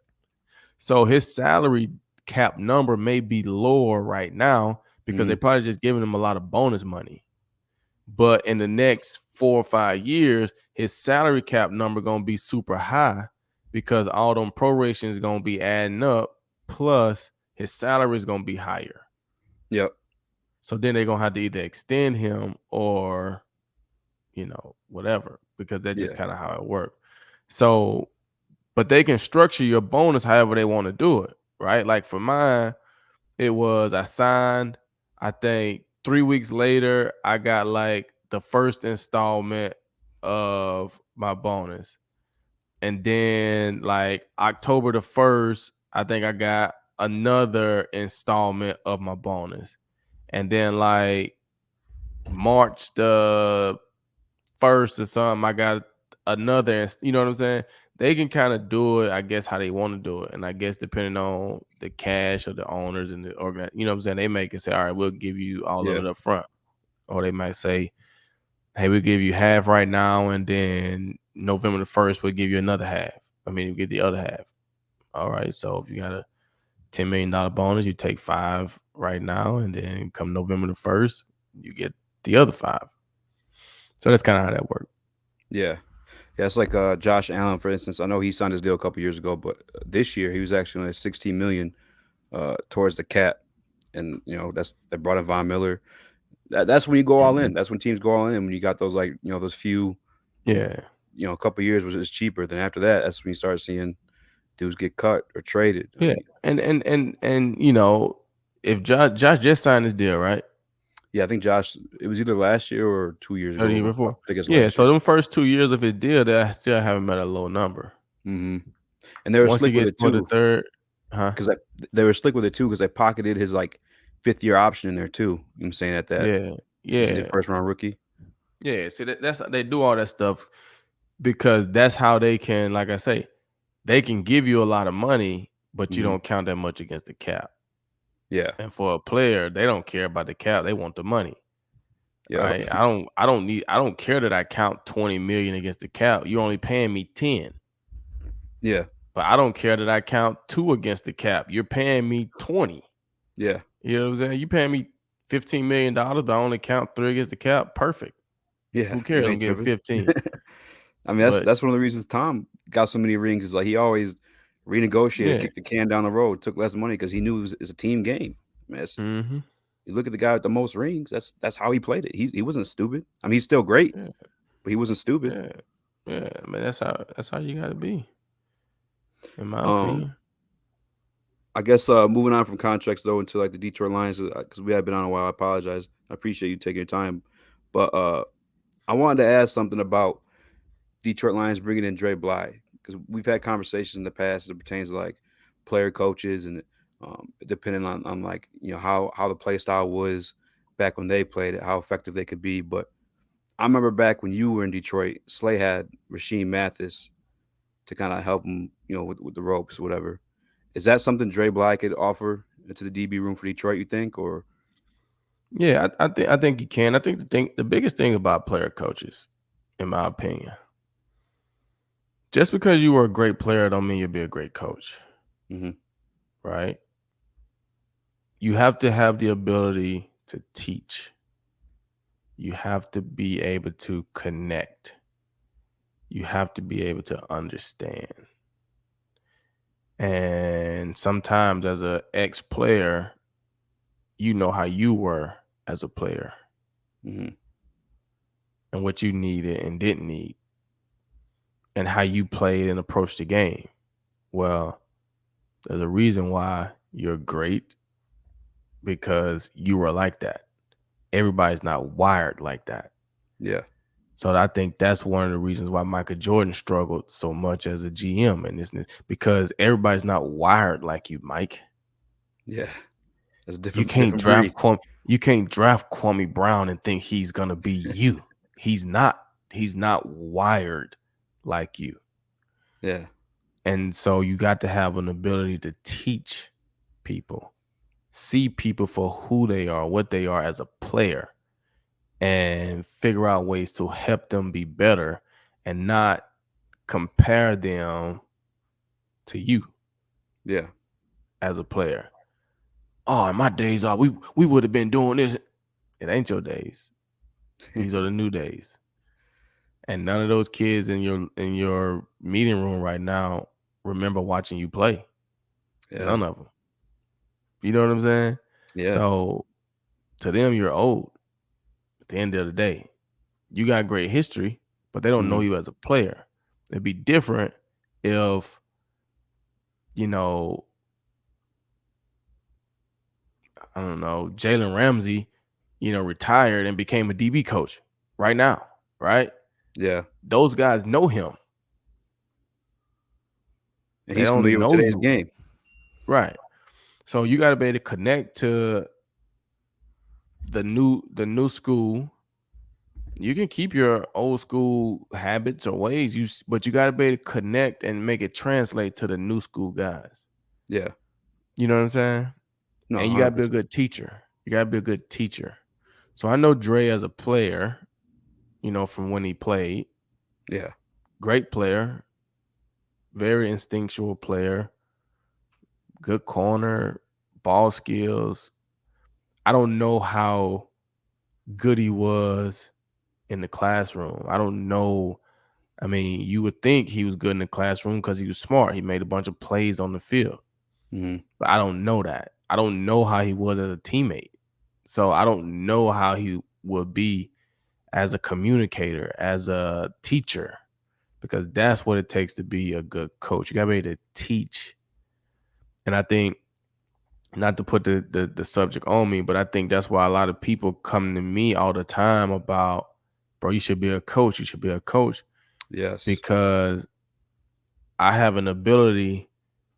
So his salary cap number may be lower right now because Mm-hmm. they probably just giving him a lot of bonus money. But in the next 4 or 5 years, his salary cap number gonna be super high because all them prorations gonna be adding up. Plus, his salary is gonna be higher. Yep. So then they're gonna have to either extend him or, whatever, because that's just Yeah. kind of how it works. So, but they can structure your bonus however they want to do it, right? Like for mine, it was I signed, I think 3 weeks later, I got like the first installment of my bonus. And then like October the 1st, I think I got another installment of my bonus. And then like March the 1st or something, I got another, you know what I'm saying? They can kind of do it, I guess, how they want to do it. And I guess depending on the cash of the owners and the you know what I'm saying? They may can say, all right, we'll give you all of Yeah. it up front. Or they might say, hey, we'll give you half right now, and then November the 1st, we'll give you another half. I mean, you get the other half. All right. So if you got a $10 million bonus, you take 5 right now, and then come November the 1st, you get the other 5. So that's kind of how that worked. Yeah. Yeah, it's like Josh Allen, for instance. I know he signed his deal a couple years ago, but this year he was actually only $16 million towards the cap, and they brought in Von Miller. That's when you go all in. That's when teams go all in. When you got those those few, Yeah. a couple years was just cheaper. Then after that, that's when you start seeing dudes get cut or traded. Yeah. And if Josh just signed his deal, right? Yeah, I think Josh. It was either last year or 2 years Or the year ago. before. I think it's Yeah. last So year. them first 2 years of his deal, they still haven't met a low number. Mm-hmm. And they were Once you slick with get it for the too, third, huh? because they were slick with it too, because they pocketed his fifth-year option in there too. You know what I'm saying at that. Yeah. This is Yeah. his first-round rookie. Yeah. See, that's they do all that stuff because that's how they can, like I say, they can give you a lot of money, but you Mm-hmm. don't count that much against the cap. Yeah. And for a player, they don't care about the cap; they want the money. Yeah. Right? I don't care that I count 20 million against the cap. You're only paying me 10. Yeah. But I don't care that I count 2 against the cap. You're paying me 20. Yeah. You know what I'm saying? You paying me $15 million, but I only count 3 against the cap. Perfect. Yeah. Who cares? You I'm ain't getting tripping. 15. I mean, But that's one of the reasons Tom got so many rings. Is he always renegotiated, yeah. kicked the can down the road, took less money because he knew it's a team game. Man, Mm-hmm. you look at the guy with the most rings. That's how he played it. He wasn't stupid. I mean, he's still great, Yeah. but he wasn't stupid. Yeah. Yeah. I mean, that's how you gotta be, in my Um, opinion. I guess moving on from contracts though into the Detroit Lions because we have been on a while. I apologize. I appreciate you taking your time, but I wanted to ask something about Detroit Lions bringing in Dre Bly because we've had conversations in the past as it pertains to player coaches and depending on how the play style was back when they played it, how effective they could be. But I remember back when you were in Detroit, Slay had Rasheem Mathis to kind of help him, with the ropes or whatever. Is that something Dre Bly could offer to the DB room for Detroit? You think, or Yeah, I think you can. I think the biggest thing about player coaches, in my opinion, just because you were a great player don't mean you'll be a great coach. mm-hmm. Right? You have to have the ability to teach. You have to be able to connect. You have to be able to understand. And sometimes as an ex-player, you know how you were as a player Mm-hmm. and what you needed and didn't need and how you played and approached the game. Well, there's a reason why you're great because you were like that. Everybody's not wired like that. Yeah. So I think that's one of the reasons why Michael Jordan struggled so much as a GM and this because everybody's not wired like you, Mike. Yeah. That's You different. can't Different breed. draft Kwame Brown and think he's gonna be you. He's not. He's not wired like you. Yeah. And so you got to have an ability to teach people, see people for who they are, what they are as a player, and figure out ways to help them be better and not compare them to you Yeah. as a player. Oh, in my days, we would have been doing this. It ain't your days. These are the new days. And none of those kids in your meeting room right now remember watching you play. Yeah. None of them. You know what I'm saying? Yeah. So to them, you're old. At the end of the day, you got great history, but they don't know you as a player. It'd be different if, I don't know, Jalen Ramsey, retired and became a DB coach, right now, right? Yeah. Those guys know him. And They he's don't familiar with know today's you, game. right? So you got to be able to connect to the new school. You can keep your old school habits or ways, but you got to be able to connect and make it translate to the new school guys. Yeah. You know what I'm saying? No, And you got to be a 100%. good teacher. You got to be a good teacher. So I know Dre as a player, from when he played, Yeah. great player, very instinctual player, good corner, ball skills. I don't know how good he was in the classroom. I don't know. I mean, you would think he was good in the classroom because he was smart. He made a bunch of plays on the field. Mm-hmm. But I don't know that. I don't know how he was as a teammate. So I don't know how he would be as a communicator, as a teacher, because that's what it takes to be a good coach. You got to be able to teach. And I think, not to put the subject on me, but I think that's why a lot of people come to me all the time about, bro, you should be a coach. You should be a coach, Yes. because I have an ability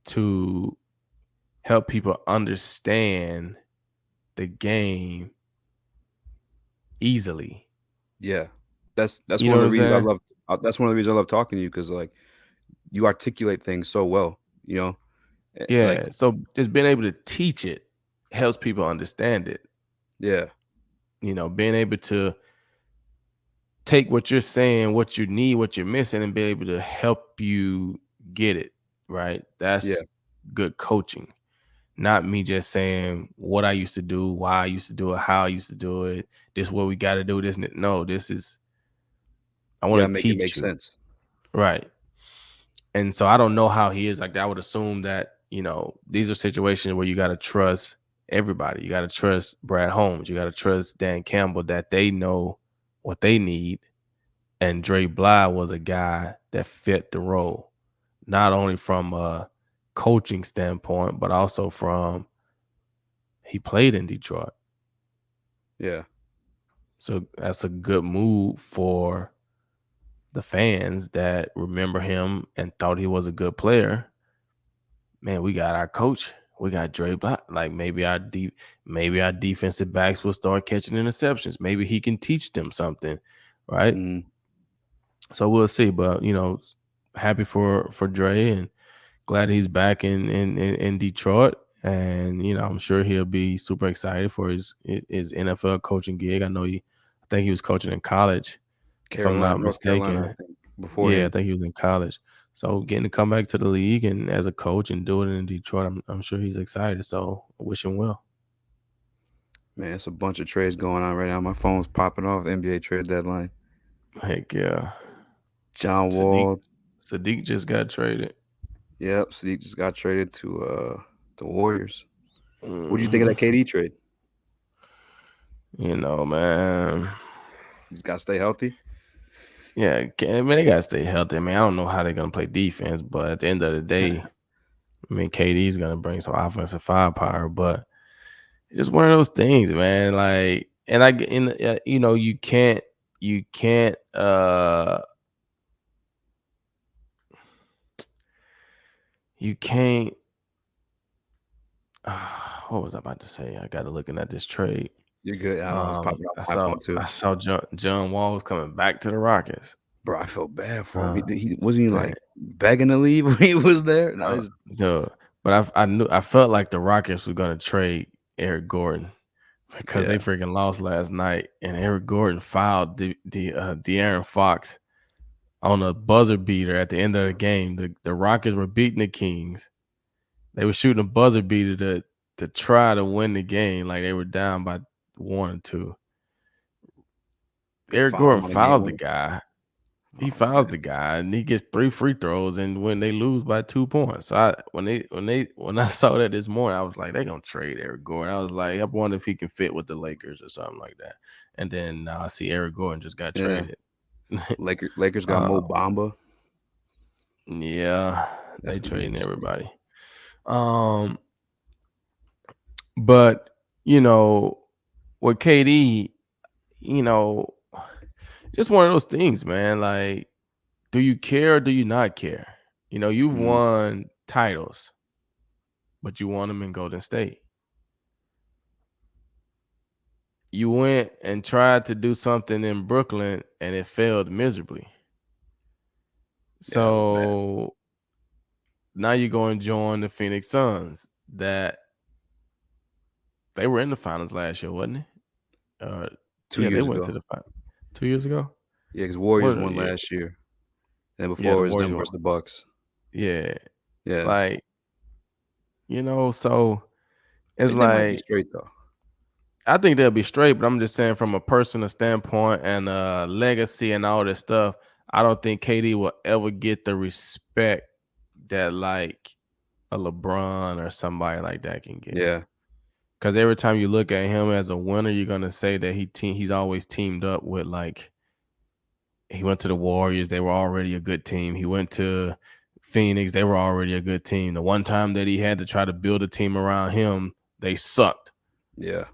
to help people understand the game easily. Yeah. That's You one know of what the I'm reasons I saying? love. That's one of the reasons I love talking to you, because like you articulate things so well. Like Yeah. So just being able to teach it helps people understand it. yeah, Being able to take what you're saying, what you need, what you're missing, and be able to help you get it, right? yeah, That's good coaching. Not me just saying what I used to do, why I used to do it, how I used to do it. This is what we got to do. This, no, this is, I yeah. want to Make it teach make you, sense. right? And so I don't know how he is like that. I would assume that, these are situations where you got to trust everybody. You got to trust Brad Holmes. You got to trust Dan Campbell, that they know what they need. And Dre Bly was a guy that fit the role, not only from a coaching standpoint, but also from, he played in Detroit. Yeah, So that's a good move for the fans that remember him and thought he was a good player. Man, we got our coach. We got Dre Block. Like maybe our defensive backs will start catching interceptions. Maybe he can teach them something, right? mm, So we'll see. But happy for Dre, and glad he's back in Detroit. And I'm sure he'll be super excited for his NFL coaching gig. I think he was coaching in college, if I'm Carolina, not North Carolina, I mistaken. think Yeah, I beforehand. think he was in college. So getting to come back to the league and as a coach and do it in Detroit, I'm sure he's excited. So I wish him well. Man, it's a bunch of trades going on right now. My phone's popping off. NBA trade deadline. Heck yeah. John Sadiq Wall. Sadiq just got traded. Yep, Sadiq just got traded to the Warriors. What do you think of Mhm. that KD trade? Man. He's got to stay healthy. Yeah, man, they gotta stay healthy. Man, I don't know how they're gonna play defense, but at the end of the day, KD's gonna bring some offensive firepower. But it's just one of those things, man. Like, and you can't, you can't. What was I about to say? I got to looking at this trade. You're good. I know it's popping off my phone too. I saw John Wall was coming back to the Rockets. Bro, I felt bad for him. Uh, He wasn't he man, like begging to leave when he was there. No, he's, dude, but I felt like the Rockets were gonna trade Eric Gordon because they yeah, freaking lost last night, and Eric Gordon fouled De'Aaron Fox on a buzzer beater at the end of the game. The Rockets were beating the Kings. They were shooting a buzzer beater to try to win the game, like they were down by 1 or 2. they Eric fouled him Gordon on a game fouls the winner. guy. He Oh fouls man, the guy, and he gets 3 free throws, and when they lose by 2 points. So when I saw that this morning, I was like, they're gonna trade Eric Gordon. I was like, I wonder if he can fit with the Lakers or something like that. And then now I see Eric Gordon just got yeah. traded. Lakers got uh, Mo Bamba. yeah, they That'd be trading interesting. everybody. But with KD, you know, just one of those things, man. Like, do you care or do you not care? You know, you've won titles, but you won them in Golden State. You went and tried to do something in Brooklyn and it failed miserably. Yeah, it was bad. So now you go and join the Phoenix Suns that they were in the finals last year, wasn't it? 2 Yeah, they years went ago. to the final 2 years ago. Yeah, because Warriors What? won Yeah, last year, and yeah, before the it was Warriors them won. versus the Bucks. Yeah, Yeah, like so I it's think they might be like straight though. I think they'll be straight, but I'm just saying from a personal standpoint and legacy and all this stuff, I don't think KD will ever get the respect that like a LeBron or somebody like that can get. Yeah, Because every time you look at him as a winner, you're gonna say that he's always teamed up with like he went to the Warriors, they were already a good team. He went to Phoenix, they were already a good team. The one time that he had to try to build a team around him, they sucked. yeah.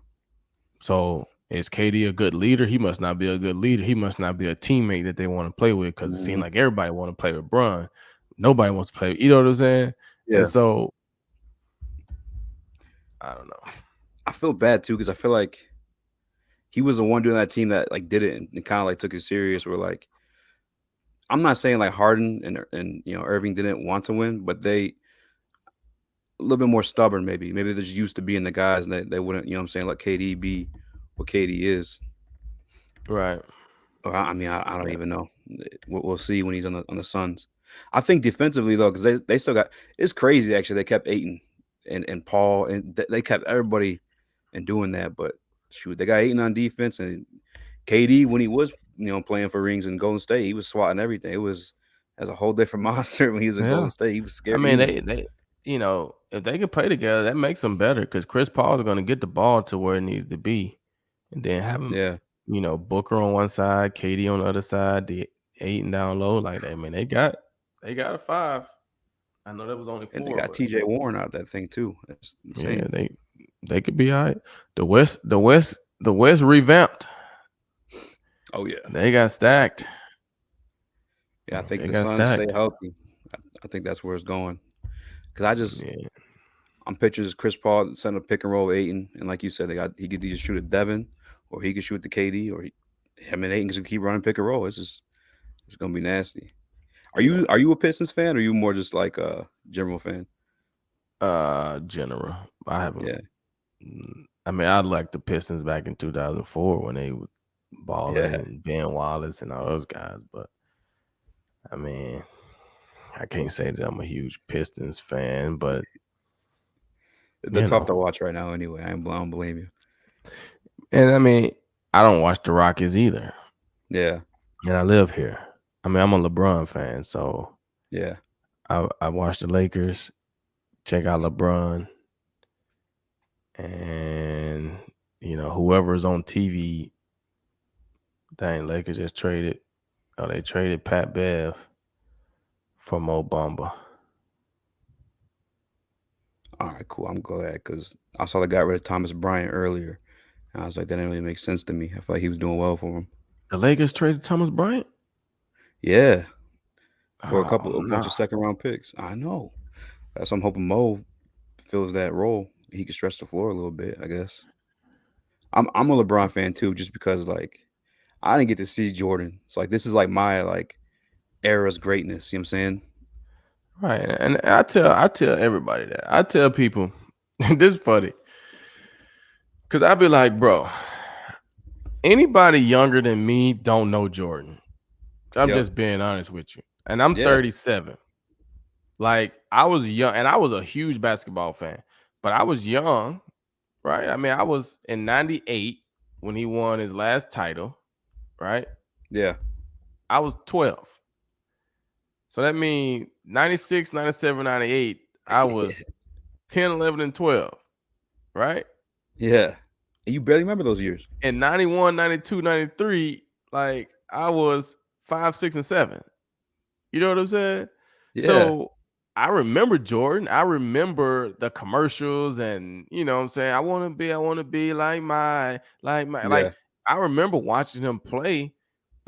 So is KD a good leader? He must not be a good leader. He must not be a teammate that they want to play with because it seems like everybody want to play with Bron. Nobody wants to play with, you know what I'm saying? Yeah. And so I don't know. I feel bad too because I feel like he was the one doing that team that like did it and kind of like took it serious. Where like I'm not saying like Harden and Irving didn't want to win, but they a little bit more stubborn maybe. Maybe they're just used to being the guys and they wouldn't what I'm saying, let KD be what KD is. Right. Or I don't Yeah. even know. We'll see when he's on the Suns. I think defensively though, because they still got it's crazy actually. They kept Aiton and Paul and they kept everybody and doing that. But shoot, they got Aiton on defense and KD when he was playing for rings in Golden State, he was swatting everything. It was as a whole different monster when he was in Yeah. Golden State. He was I scary. mean, they if they could play together, that makes them better because Chris Paul is going to get the ball to where it needs to be, and then have him, Yeah, Booker on one side, KD on the other side, the 8 and down low. Like I mean, they got a 5. I know that was only and they 4, got but TJ Warren out of that thing too. That's yeah, insane. they could be all right. The West revamped. Oh yeah, They got stacked. yeah. I think They the got Suns stay stacked. healthy. I think that's where it's going. Because Yeah. I'm pictures Chris Paul send a pick and roll with Aiton, and like you said, he could either shoot at Devin, or he could shoot at the KD, or him and Aiton can keep running pick and roll. It's gonna be nasty. Yeah. Are you a Pistons fan, or are you more just like a general fan? General. I haven't. Yeah, I mean, I liked the Pistons back in 2004 when they would balling yeah. and Ben Wallace and all those guys, but I mean, I can't say that I'm a huge Pistons fan, but They're you tough to know, watch right now. Anyway, I don't blame you. and I mean, I don't watch the Rockets either, Yeah, and I live here. I mean, I'm a LeBron fan, so yeah. I watch the Lakers, check out LeBron, and whoever's on TV. Dang, Lakers just traded. Oh, they traded Pat Bev for Mo Bamba. All right, cool. I'm glad because I saw they got rid of Thomas Bryant earlier, and I was like, that didn't really make sense to me. I felt like he was doing well for him. The Lakers traded Thomas Bryant? Yeah, for Oh a bunch no. of second round picks. I know. That's I'm hoping Mo fills that role. He can stretch the floor a little bit, I guess. I'm a LeBron fan too, just because like I didn't get to see Jordan. It's like this is like my like era's greatness. You know what I'm saying? Right. And I tell everybody that. I tell people this is funny. Cause I be like, bro, anybody younger than me don't know Jordan. I'm Yep. just being honest with you. And I'm Yeah. 37. Like I was young and I was a huge basketball fan, but I was young, right? I mean, I was in 98 when he won his last title, right? Yeah. I was 12. So that means 96, 97, 98, I was 10, 11, and 12, right? Yeah. And you barely remember those years. And 91, 92, 93, like I was 5, 6, and 7. You know what I'm saying? Yeah. So I remember Jordan. I remember the commercials and what I'm saying, I want to be like my Yeah. I remember watching him play,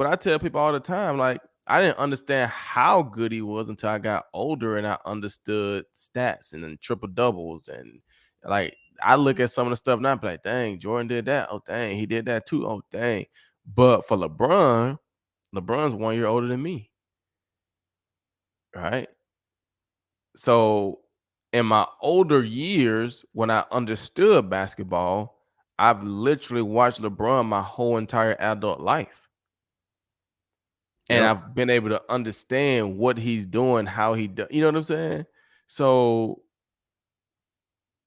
But I tell people all the time, like, I didn't understand how good he was until I got older and I understood stats and then triple doubles. And like, I look at some of the stuff now and be like, dang, Jordan did that. Oh, dang, he did that too. Oh, dang. But for LeBron's 1 year older than me. Right. So in my older years, when I understood basketball, I've literally watched LeBron my whole entire adult life. And Yep. I've been able to understand what he's doing, how he does. You know what I'm saying? So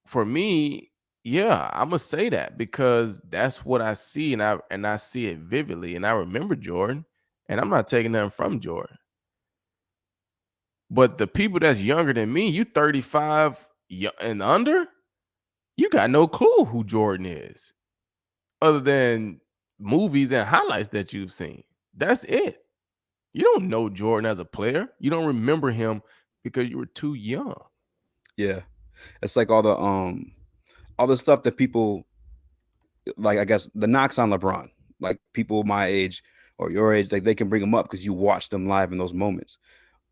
for me, yeah, I'm gonna say that because that's what I see, and I see it vividly, and I remember Jordan, and I'm not taking nothing from Jordan. But the people that's younger than me, you 35 and under, you got no clue who Jordan is, other than movies and highlights that you've seen. That's it. You don't know Jordan as a player. You don't remember him because you were too young. Yeah. It's like all the stuff that people like, I guess the knocks on LeBron, like people my age or your age, like they can bring them up because you watched them live in those moments.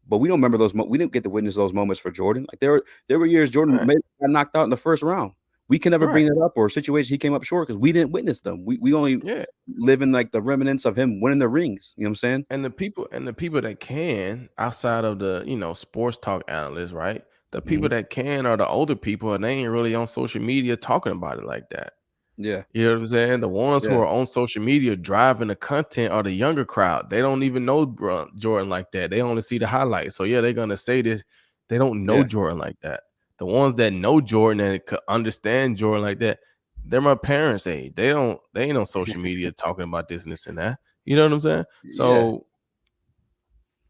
But we don't remember those. We didn't get to witness those moments for Jordan. Like there were years Jordan Right. got knocked out in the first round. We can never Right. bring that up, or situations he came up short because we didn't witness them. We only Yeah. live in like the remnants of him winning the rings. You know what I'm saying? And the people that can, outside of the, sports talk analysts, right? The people Mhm. that can are the older people, and they ain't really on social media talking about it like that. Yeah, You know what I'm saying? The ones who yeah, are on social media driving the content are the younger crowd. They don't even know Jordan like that. They only see the highlights. So yeah, they're gonna say this. They don't know yeah, Jordan like that. The ones that know Jordan and could understand Jordan like that, they're my parents' age. They ain't on social media talking about this and this and that. You know what I'm saying? yeah. So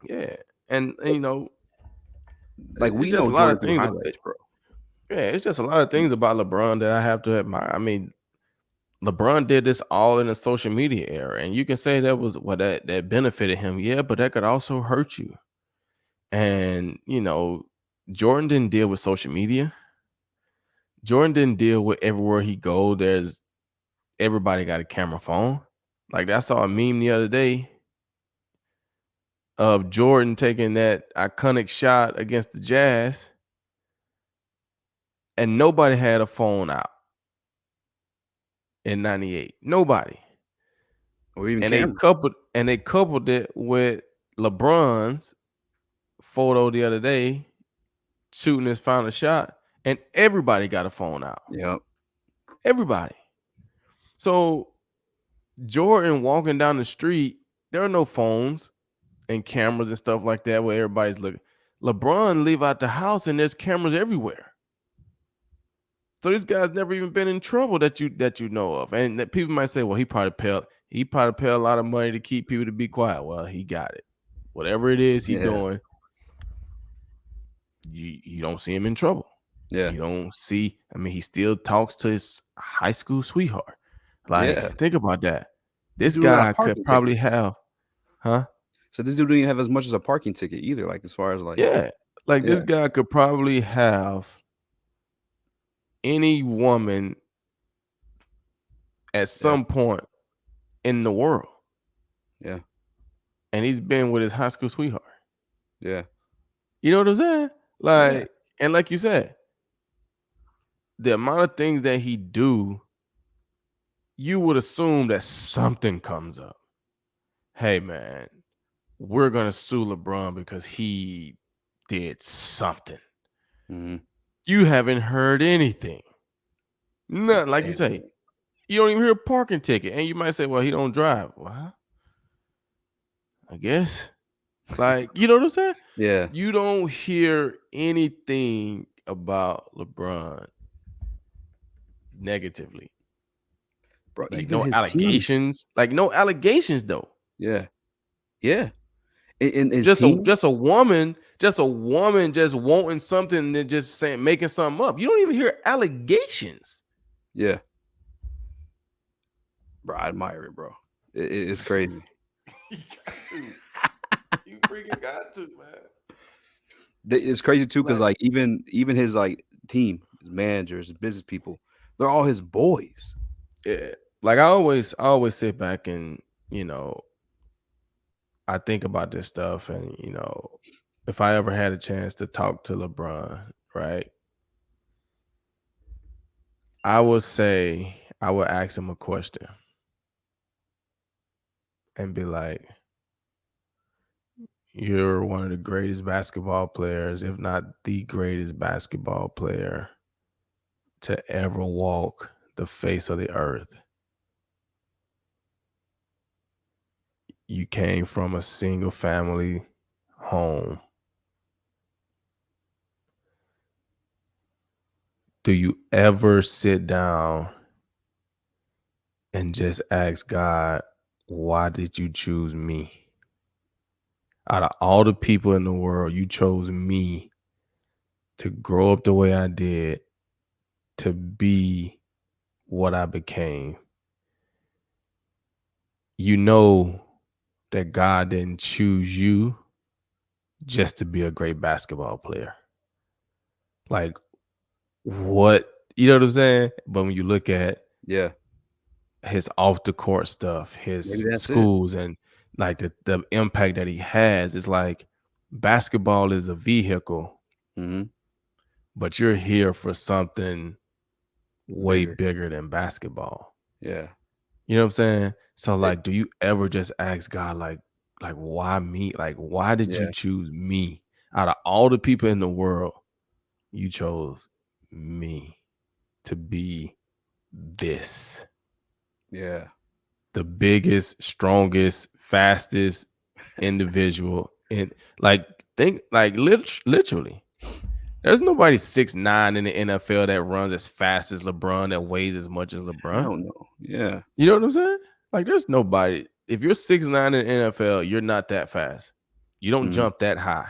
yeah, and Like we it's just know a lot Jordan of through things about highlights, bro. it's just a lot of things about LeBron that I have to admire. I mean, LeBron did this all in the social media era, and you can say that was what that benefited him, yeah, but that could also hurt you. And Jordan didn't deal with social media. Jordan didn't deal with everywhere he go. There's everybody got a camera phone. Like I saw a meme the other day of Jordan taking that iconic shot against the Jazz, and nobody had a phone out in '98. Nobody. Or even And they cameras. coupled it with LeBron's photo the other day shooting his final shot, and everybody got a phone out. Yep. Everybody. So Jordan walking down the street, there are no phones and cameras and stuff like that where everybody's looking. LeBron leave out the house and there's cameras everywhere. So this guy's never even been in trouble that you know of. And that people might say, well, he probably paid a lot of money to keep people to be quiet. Well, he got it. Whatever it is he Yeah. doing, you don't see him in trouble. Yeah. You don't see, I mean, he still talks to his high school sweetheart. Like, Yeah. think about that. This This dude got a guy could parking probably ticket. have, huh? So this dude didn't even have as much as a parking ticket either. Like as far as like, Yeah. Like this yeah, guy could probably have any woman at yeah, some point in the world. yeah, And he's been with his high school sweetheart. yeah, You know what I'm saying? yeah, Like, and like you said, the amount of things that he do, you would assume that something comes up. Hey man, we're gonna sue LeBron because he did something. mm-hmm. You haven't heard anything. Nothing. Like you say, you don't even hear a parking ticket. And you might say, well, he don't drive. Well, I guess. Like, you know what I'm saying? Yeah, You don't hear anything about LeBron negatively. bro. Like Even no his team. allegations. Like no allegations though. Yeah, yeah. In his Just a team. just a woman, just wanting something and just saying making something up. You don't even hear allegations. Yeah, bro. I admire it, bro. It's crazy. You got to. You freaking got to, man. It's crazy too because Like, like even his like team, his managers, his business people, they're all his boys. yeah. Like I always sit back and, you know, I think about this stuff, and if I ever had a chance to talk to LeBron, right, I would say I would ask him a question and be like, "You're one of the greatest basketball players, if not the greatest basketball player to ever walk the face of the earth. You came from a single family home. Do you ever sit down and just ask God, why did you choose me? Out of all the people in the world, you chose me to grow up the way I did, to be what I became. You know that God didn't choose you just to be a great basketball player. Like, what? You know what I'm saying? But when you look at Yeah, his off the court stuff, maybe his that's it. schools, and like the impact that he has, it's like basketball is a vehicle, Mm-hmm. but you're here for something way Bigger. bigger than basketball. Yeah, You know what I'm saying? So it, like, do you ever just ask God, like why me? Like, why did you yeah, choose me? Out of all the people in the world, you chose me to be this. yeah. The biggest, strongest, fastest individual in, like, think like literally. There's nobody 6'9" in the NFL that runs as fast as LeBron, that weighs as much as LeBron. Hell no. Yeah, You know what I'm saying? Like, there's nobody. If you're 6'9" in the NFL, you're not that fast. You don't mm-hmm. jump that high.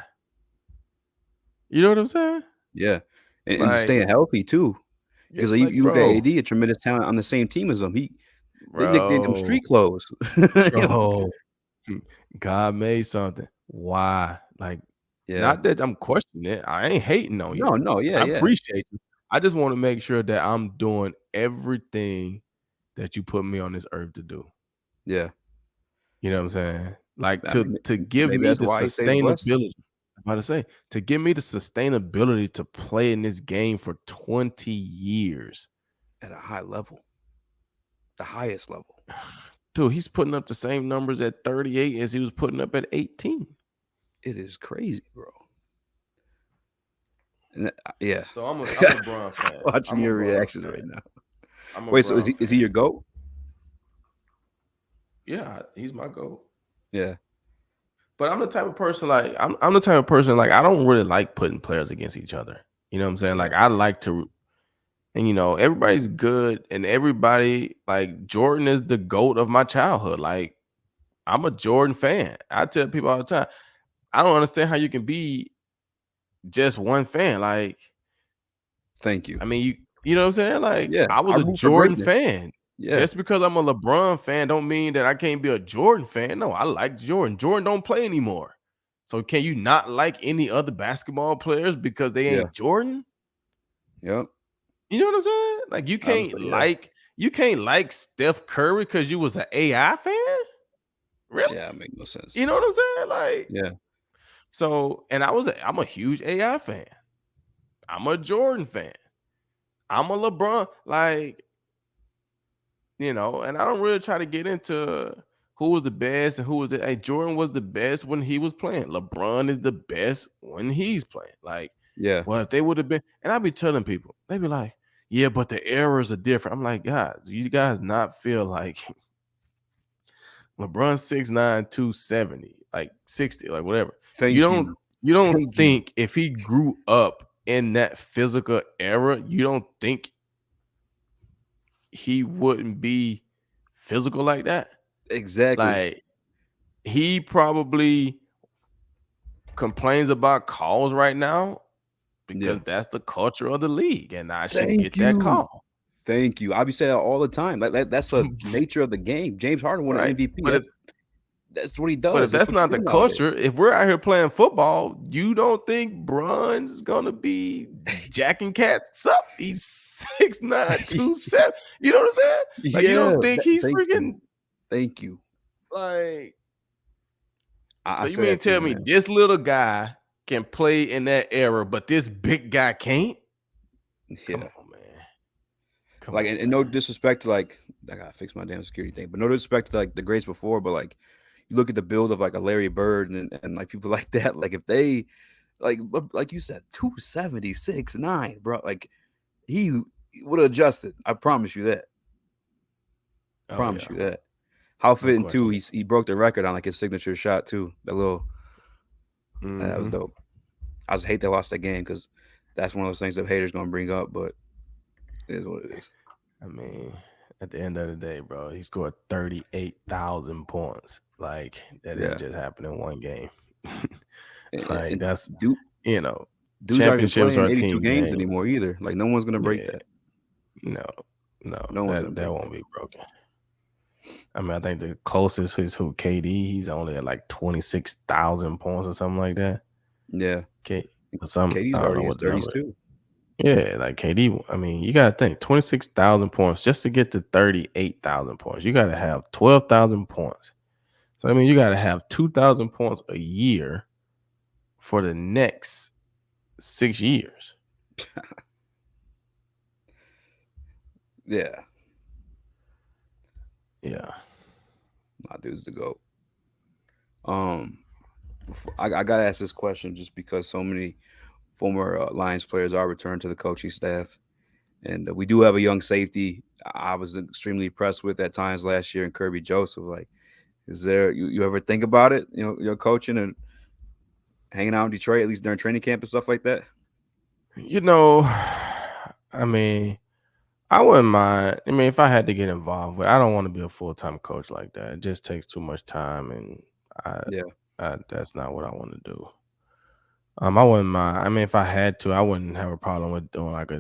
You know what I'm saying? Yeah, and just Like, staying healthy too. yeah, Because like, you look at bro, AD, a tremendous talent on the same team as him. They nicknamed him bro, Street Clothes. You know? bro. God made something. Why? Like, Yeah. not that I'm questioning it. I ain't hating on you. No, no. Yeah, I yeah, appreciate you. I just want to make sure that I'm doing everything that you put me on this earth to do. yeah. You know what I'm saying? Like, I mean, to give maybe me that's the why he stays blessed sustainability. I'm about to say, to give me the sustainability to play in this game for 20 years. at a high level, the highest level. Dude, he's putting up the same numbers at 38 as he was putting up at 18. It is crazy, bro. And yeah, So I'm a LeBron fan. watching I'm a your LeBron reactions fan. right now. I'm a Wait, so LeBron is he fan. your GOAT? Yeah, he's my GOAT. Yeah, But I'm the type of person, like, I'm the type of person, like, I don't really like putting players against each other. You know what I'm saying? yeah, Like, I like to, and everybody's good, and everybody, like, Jordan is the GOAT of my childhood. Like, I'm a Jordan fan. I tell people all the time, I don't understand how you can be just one fan. Like, thank you. I mean, you know what I'm saying? Like, Yeah, I I was a root for Jordan greatness. fan. Yeah, Just because I'm a LeBron fan don't mean that I can't be a Jordan fan. No, I like Jordan. Jordan don't play anymore. So can you not like any other basketball players because they yeah, ain't Jordan? yep. You know what I'm saying? Like, Honestly, yeah, you can't like Steph Curry because you was an AI fan? Really? yeah, it make no You sense. know what I'm saying? Like, Yeah, so, and I'm a huge AI fan. I'm a Jordan fan. I'm a LeBron. Like, and I don't really try to get into who was the best and who was the. Hey, Jordan was the best when he was playing. LeBron is the best when he's playing. Like, yeah, well, if they would have been, and I be telling people, they be like, yeah, but the eras are different. I'm like, guys, do you guys not feel like LeBron 6'9", 270, like 60, like whatever. You thank don't you, you don't thank you. think if he grew up in that physical era, you don't think he wouldn't be physical like that? Exactly. Like, he probably complains about calls right now because Yeah, that's the culture of the league, and I shouldn't thank get that you, call. thank you. I be saying that all the time. Like that's a nature of the game. James Harden won an Right? MVP. But That's what he if does. That's that's what you not the do nowadays. culture, if we're out here playing football, you don't think Bron's gonna be jacking cats up? He's 6'9", 270. You know what I'm saying? Like, you Yeah, don't think he's thank you, freaking, thank you. like, So you say mean that tell too, me man. this little guy can play in that era, but this big guy can't? Come Yeah. on, man. Come Like, on, and no man. disrespect to like I gotta fix my damn security thing, but no disrespect to like the greats before, but like you look at the build of like a Larry Bird and like people like that, like if they like you said, 276.9, bro, like he would have adjusted. I promise you that. Oh Promise yeah, you that. How no fitting too. question. He broke the record on like his signature shot too. That little that was Mm-hmm. dope. I just hate they lost that game because that's one of those things that haters gonna bring up, but it is what it is. I mean, at the end of the day, bro, he scored 38,000 points. Like that didn't Yeah, just happen in one game. Like and that's dude, you know, dude's not even championships playing are a 82 team games game. anymore either. Like no one's gonna break Yeah, that. no, no, No one's gonna that break that. won't be broken. I mean, I think the closest is who KD. He's only at like 26,000 points or something like that. Yeah, K, some I KD's don't already know in his what the 30s number. too. Yeah, like KD. I mean, you gotta think 26,000 points just to get to 38,000 points. You gotta have 12,000 points. So I mean, you gotta have 2,000 points a year for the next 6 years. Yeah, Yeah. nah, dude's the GOAT. Um, I gotta ask this question just because so many former Lions players are returned to the coaching staff, and we do have a young safety. I was extremely impressed with at times last year in Kirby Joseph. Like, is there you ever think about it? You know, you're coaching and hanging out in Detroit at least during training camp and stuff like that. You know, I mean, I wouldn't mind. I mean, if I had to get involved, but I don't want to be a full-time coach like that. It just takes too much time, and I, Yeah, that's not what I want to do. I wouldn't mind. I mean, if I had to, I wouldn't have a problem with doing like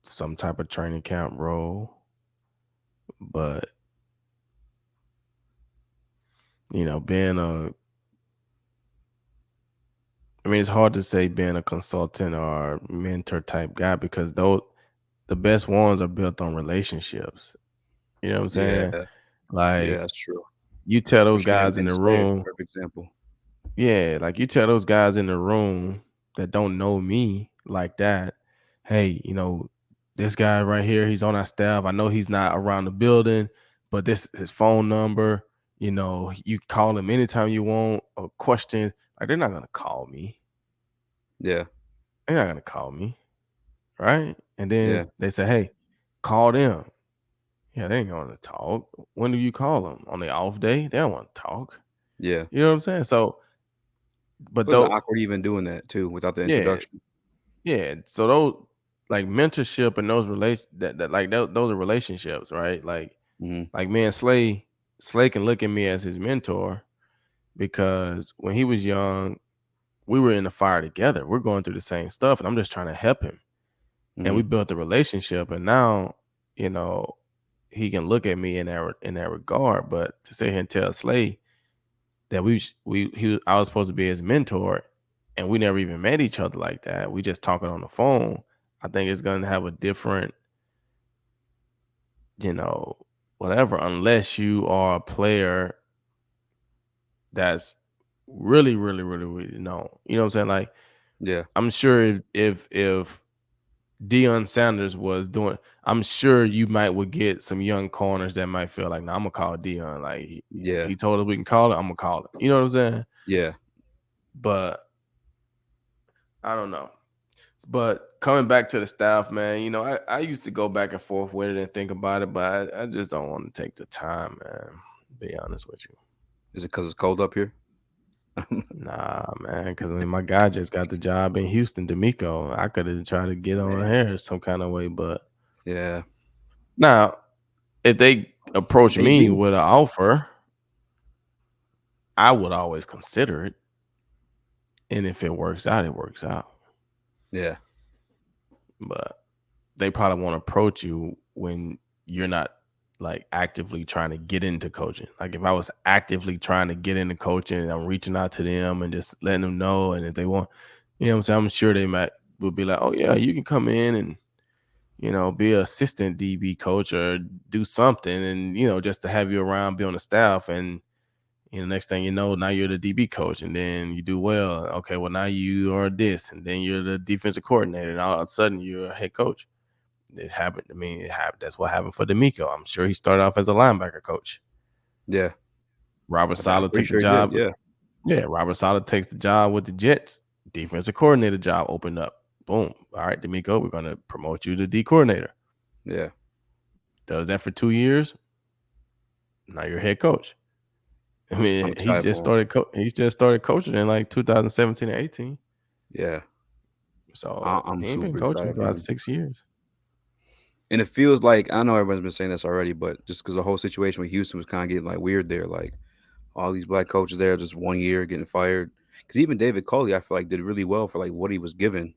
some type of training camp role. But being I mean, it's hard to say being a consultant or mentor type guy because the best ones are built on relationships. You know what I'm yeah, saying? yeah. Like That's true. you tell those Rasheed guys in and the Slay is room, a perfect example. yeah, like you tell those guys in the room that don't know me like that, hey, this guy right here, he's on our staff. I know he's not around the building, but this is his phone number. You call him anytime you want or questions. Like they're not gonna call me. Yeah, They're not gonna call me, right? And yeah, then they say, hey, call them. Yeah, they ain't gonna talk. When do you call them? On the off day? They don't want to talk. yeah. You know what I'm saying? So, but Plus, it's though, awkward even doing that too without the yeah, introduction. yeah. So those like mentorship and those that like those are relationships, right? Hmm. Like me and Slay can look at me as his mentor because when he was young, we were in the fire together. We're going through the same stuff, and I'm just trying to help him. And we Hmm. built a relationship, and now, you know, he can look at me in that regard. But to sit here and tell Slay that I was supposed to be his mentor, and we never even met each other like that. We just talking on the phone. I think it's gonna have a different, you know, whatever, unless you are a player that's really, really, really, really known. You know what I'm saying? Like, Yeah, I'm sure if Deion Sanders was doing, I'm sure you might would get some young corners that might feel like, nah, I'm gonna call Deion. Like yeah, he told us we can call it, I'm gonna call it. You know what I'm saying? yeah. But I don't know. But coming back to the staff, man, I used to go back and forth with it and think about it, but I just don't want to take the time, man. Be honest with you. Is it because it's cold up here? Nah, man, because I mean, my guy just got the job in Houston, D'Amico. I could have tried to get on Man, here some kind of way, but yeah, now if they approach me maybe. with an offer, I would always consider it. And if it works out, it works out. Yeah, But they probably won't approach you when you're not like actively trying to get into coaching. Like if I was actively trying to get into coaching and I'm reaching out to them and just letting them know, and if they want, what I'm saying, I'm sure they would be like, oh yeah, you can come in and be an assistant DB coach or do something, and just to have you around, be on the staff, and Next thing you know, now you're the DB coach, and then you do well. Okay, well now you are this, and then you're the defensive coordinator, and all of a sudden you're a head coach. It happened. I mean, that's what happened for D'Amico. I'm sure he started off as a linebacker coach. Yeah. Robert I'm Saleh pretty took the sure he did. job. Yeah. Yeah, Robert Saleh takes the job with the Jets. Defensive coordinator job opened up. Boom. All right, D'Amico, we're going to promote you to D coordinator. Yeah. Does that for 2 years. Now you're head coach. I mean, he just started coaching in like 2017 and 18. Yeah. So I'm he ain't been super coaching excited for for about him. 6 years. And it feels like, I know everyone's been saying this already, but just because the whole situation with Houston was kind of getting like weird there, like all these black coaches there just 1 year getting fired. Because even David Culley, I feel like did really well for like what he was given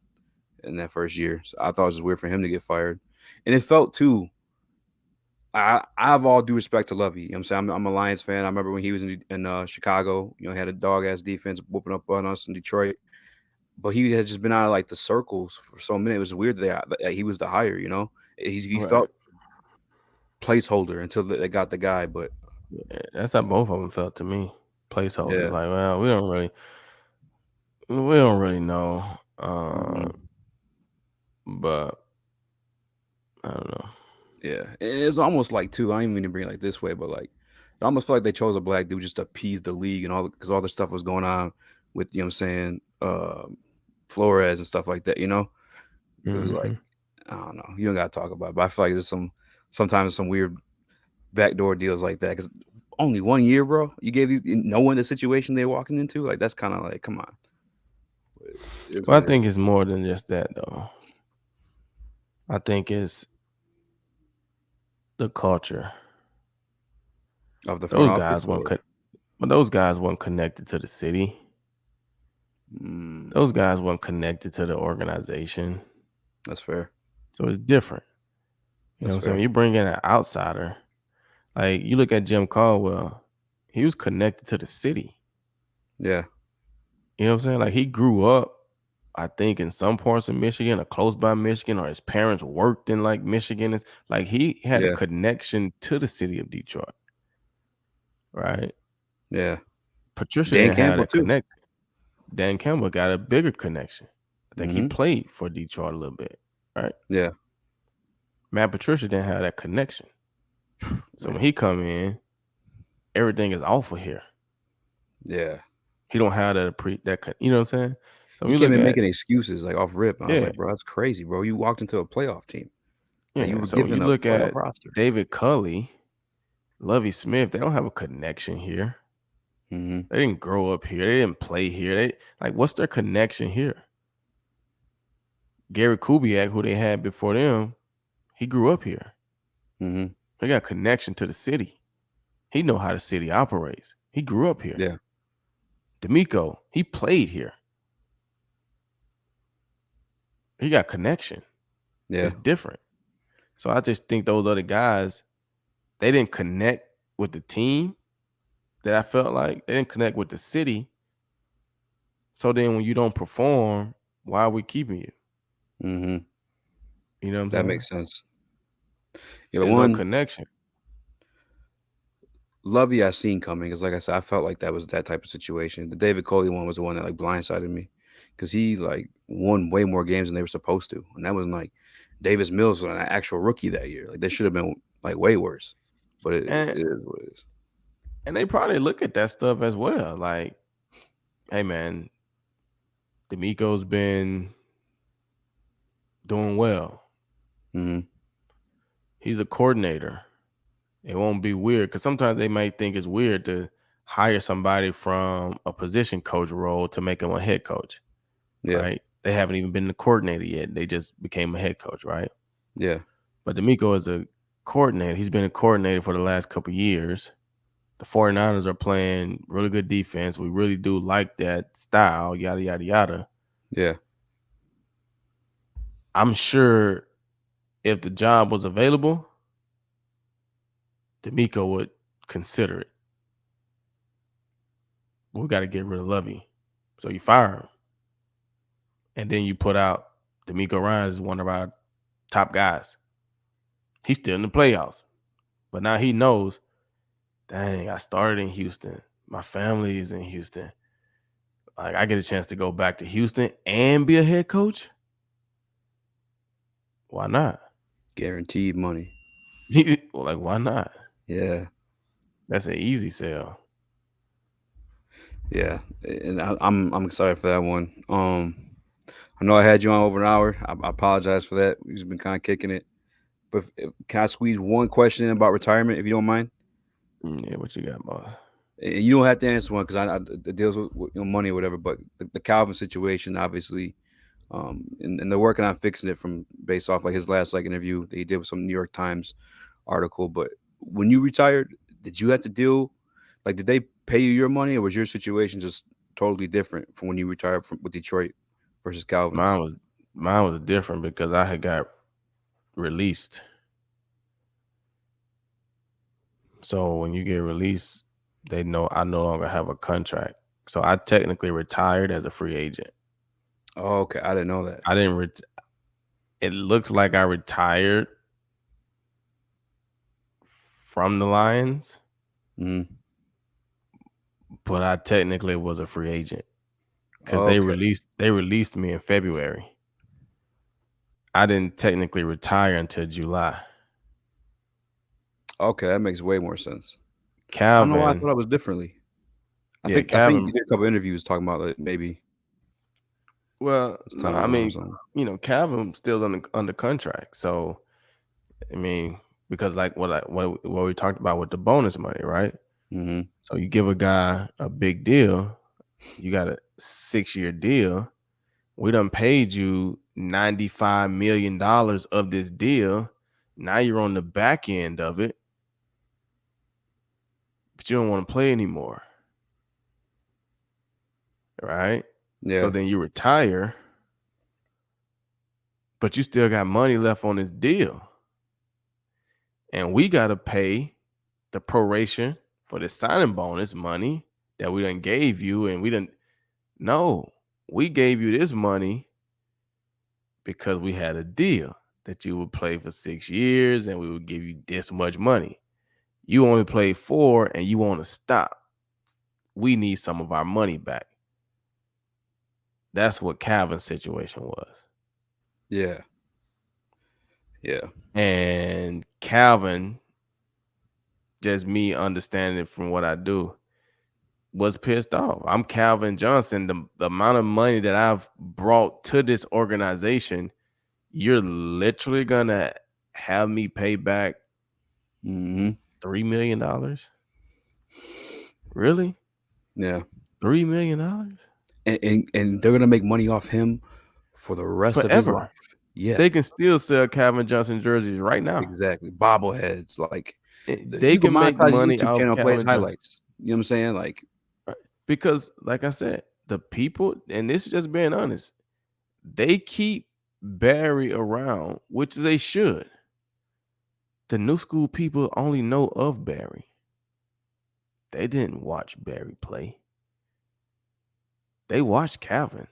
in that first year. So I thought it was just weird for him to get fired. And it felt too. I have all due respect to Lovey. You know what I'm saying? I'm a Lions fan. I remember when he was in Chicago, had a dog ass defense whooping up on us in Detroit. But he had just been out of like the circles for so many. It was weird that he was the hire, He Right. felt placeholder until they got the guy. But Yeah, that's how both of them felt to me. Placeholders. yeah. Like, well, we don't really know. But I don't know. Yeah. It's almost like too. I don't even mean to bring it like this way, but like it almost felt like they chose a black dude just to appease the league and all because all the stuff was going on with Flores and stuff like that. It was like I don't know. You don't gotta talk about it, but I feel like there's sometimes some weird backdoor deals like that because only 1 year, bro. You gave these no one the situation they're walking into. Like that's kind of like, come on. Well, I think it's more than just that, though. I think it's the culture of the front office. Those guys weren't connected to the city. Those guys weren't connected to the organization. That's fair. So it's different. You know what I'm saying? When you bring in an outsider, like you look at Jim Caldwell, he was connected to the city. Yeah. You know what I'm saying? Like he grew up, I think, in some parts of Michigan or close by Michigan, or his parents worked in like Michigan. It's like he had a connection to the city of Detroit. Right? Yeah. Patricia Dan didn't Campbell have that connection. Dan Campbell got a bigger connection. I think he played for Detroit a little bit, right? Yeah. Matt Patricia didn't have that connection. So when he come in, everything is off of here. Yeah. He don't have that you know what I'm saying? So he came in making excuses like off rip. And I was like, bro, that's crazy, bro. You walked into a playoff team. Yeah. You were So given you a look playoff at roster. David Culley, Lovie Smith, they don't have a connection here. They didn't grow up here. They didn't play here. What's their connection here? Gary Kubiak, who they had before them, he grew up here. They got a connection to the city. He know how the city operates. He grew up here. Yeah. D'Amico, he played here. He got connection. Yeah. It's different. So I just think those other guys, they didn't connect with the team that I felt like. They didn't connect with the city. So then when you don't perform, why are we keeping you? You know what I'm saying? That makes sense. Yeah, There's no connection. Lovey I seen coming because, like I said, I felt like that was that type of situation. The David Culley one was the one that like blindsided me because he like won way more games than they were supposed to, and that was like Davis Mills was an actual rookie that year. Like they should have been like way worse, but it is what it is. And they probably look at that stuff as well. Like, hey man, D'Amico's been doing well. He's a coordinator. It won't be weird because sometimes they might think it's weird to hire somebody from a position coach role to make him a head coach. Yeah. Right? They haven't even been the coordinator yet. They just became a head coach, right? Yeah. But D'Amico is a coordinator. He's been a coordinator for the last couple of years. The 49ers are playing really good defense. We really do like that style, yada, yada, yada. Yeah. I'm sure if the job was available, D'Amico would consider it. But we got to get rid of Lovey. So you fire him. And then you put out D'Amico Ryans as one of our top guys. He's still in the playoffs. But now he knows, dang, I started in Houston. My family is in Houston. Like, I get a chance to go back to Houston and be a head coach. Why not? Guaranteed money. Like, why not? Yeah. That's an easy sell. Yeah. And I'm excited for that one. I know I had you on over an hour. I apologize for that. We've been kind of kicking it. But can I squeeze one question in about retirement, if you don't mind? Yeah, what you got, boss? And you don't have to answer one because it deals with money or whatever. But the Calvin situation, obviously, and they're working on fixing it from based off like his last like interview that he did with some New York Times article. But when you retired, did you have to deal like did they pay you your money or was your situation just totally different from when you retired from with Detroit versus Calvin's? Mine was different because I had got released. So when you get released, they know I no longer have a contract. So I technically retired as a free agent. Oh, okay, I didn't know that. I didn't. It looks like I retired from the Lions, but I technically was a free agent because they released me in February. I didn't technically retire until July. Okay, that makes way more sense. I don't know why I Calvin, thought it was differently. I think you Calvin. did a couple interviews talking about it. Maybe Well, it's no, time I around or mean, something. Calvin's still under contract. So, I mean, because like what we talked about with the bonus money, right? Mm-hmm. So you give a guy a big deal, you got a 6-year deal. We done paid you $95 million of this deal. Now you're on the back end of it, but you don't want to play anymore. Right? Yeah. So then you retire, but you still got money left on this deal. And we got to pay the proration for the signing bonus money that we done gave you. And we gave you this money because we had a deal that you would play for 6 years and we would give you this much money. You only played 4 and you want to stop. We need some of our money back. That's what Calvin's situation was. Yeah. Yeah. And Calvin, just me understanding it from what I do, was pissed off. I'm Calvin Johnson. The amount of money that I've brought to this organization, you're literally gonna have me pay back $3 million? Really? Yeah. $3 million? And they're gonna make money off him for the rest of his Forever. life. Yeah. They can still sell Calvin Johnson jerseys right now. Exactly. Bobbleheads. Like They you can can make monetize your money YouTube off channel and play his Calvin Johnson. highlights. You know what I'm saying? Like Because, like I said, the people, and this is just being honest, they keep Barry around, which they should. The new school people only know of Barry. They didn't watch Barry play. They watched Calvin.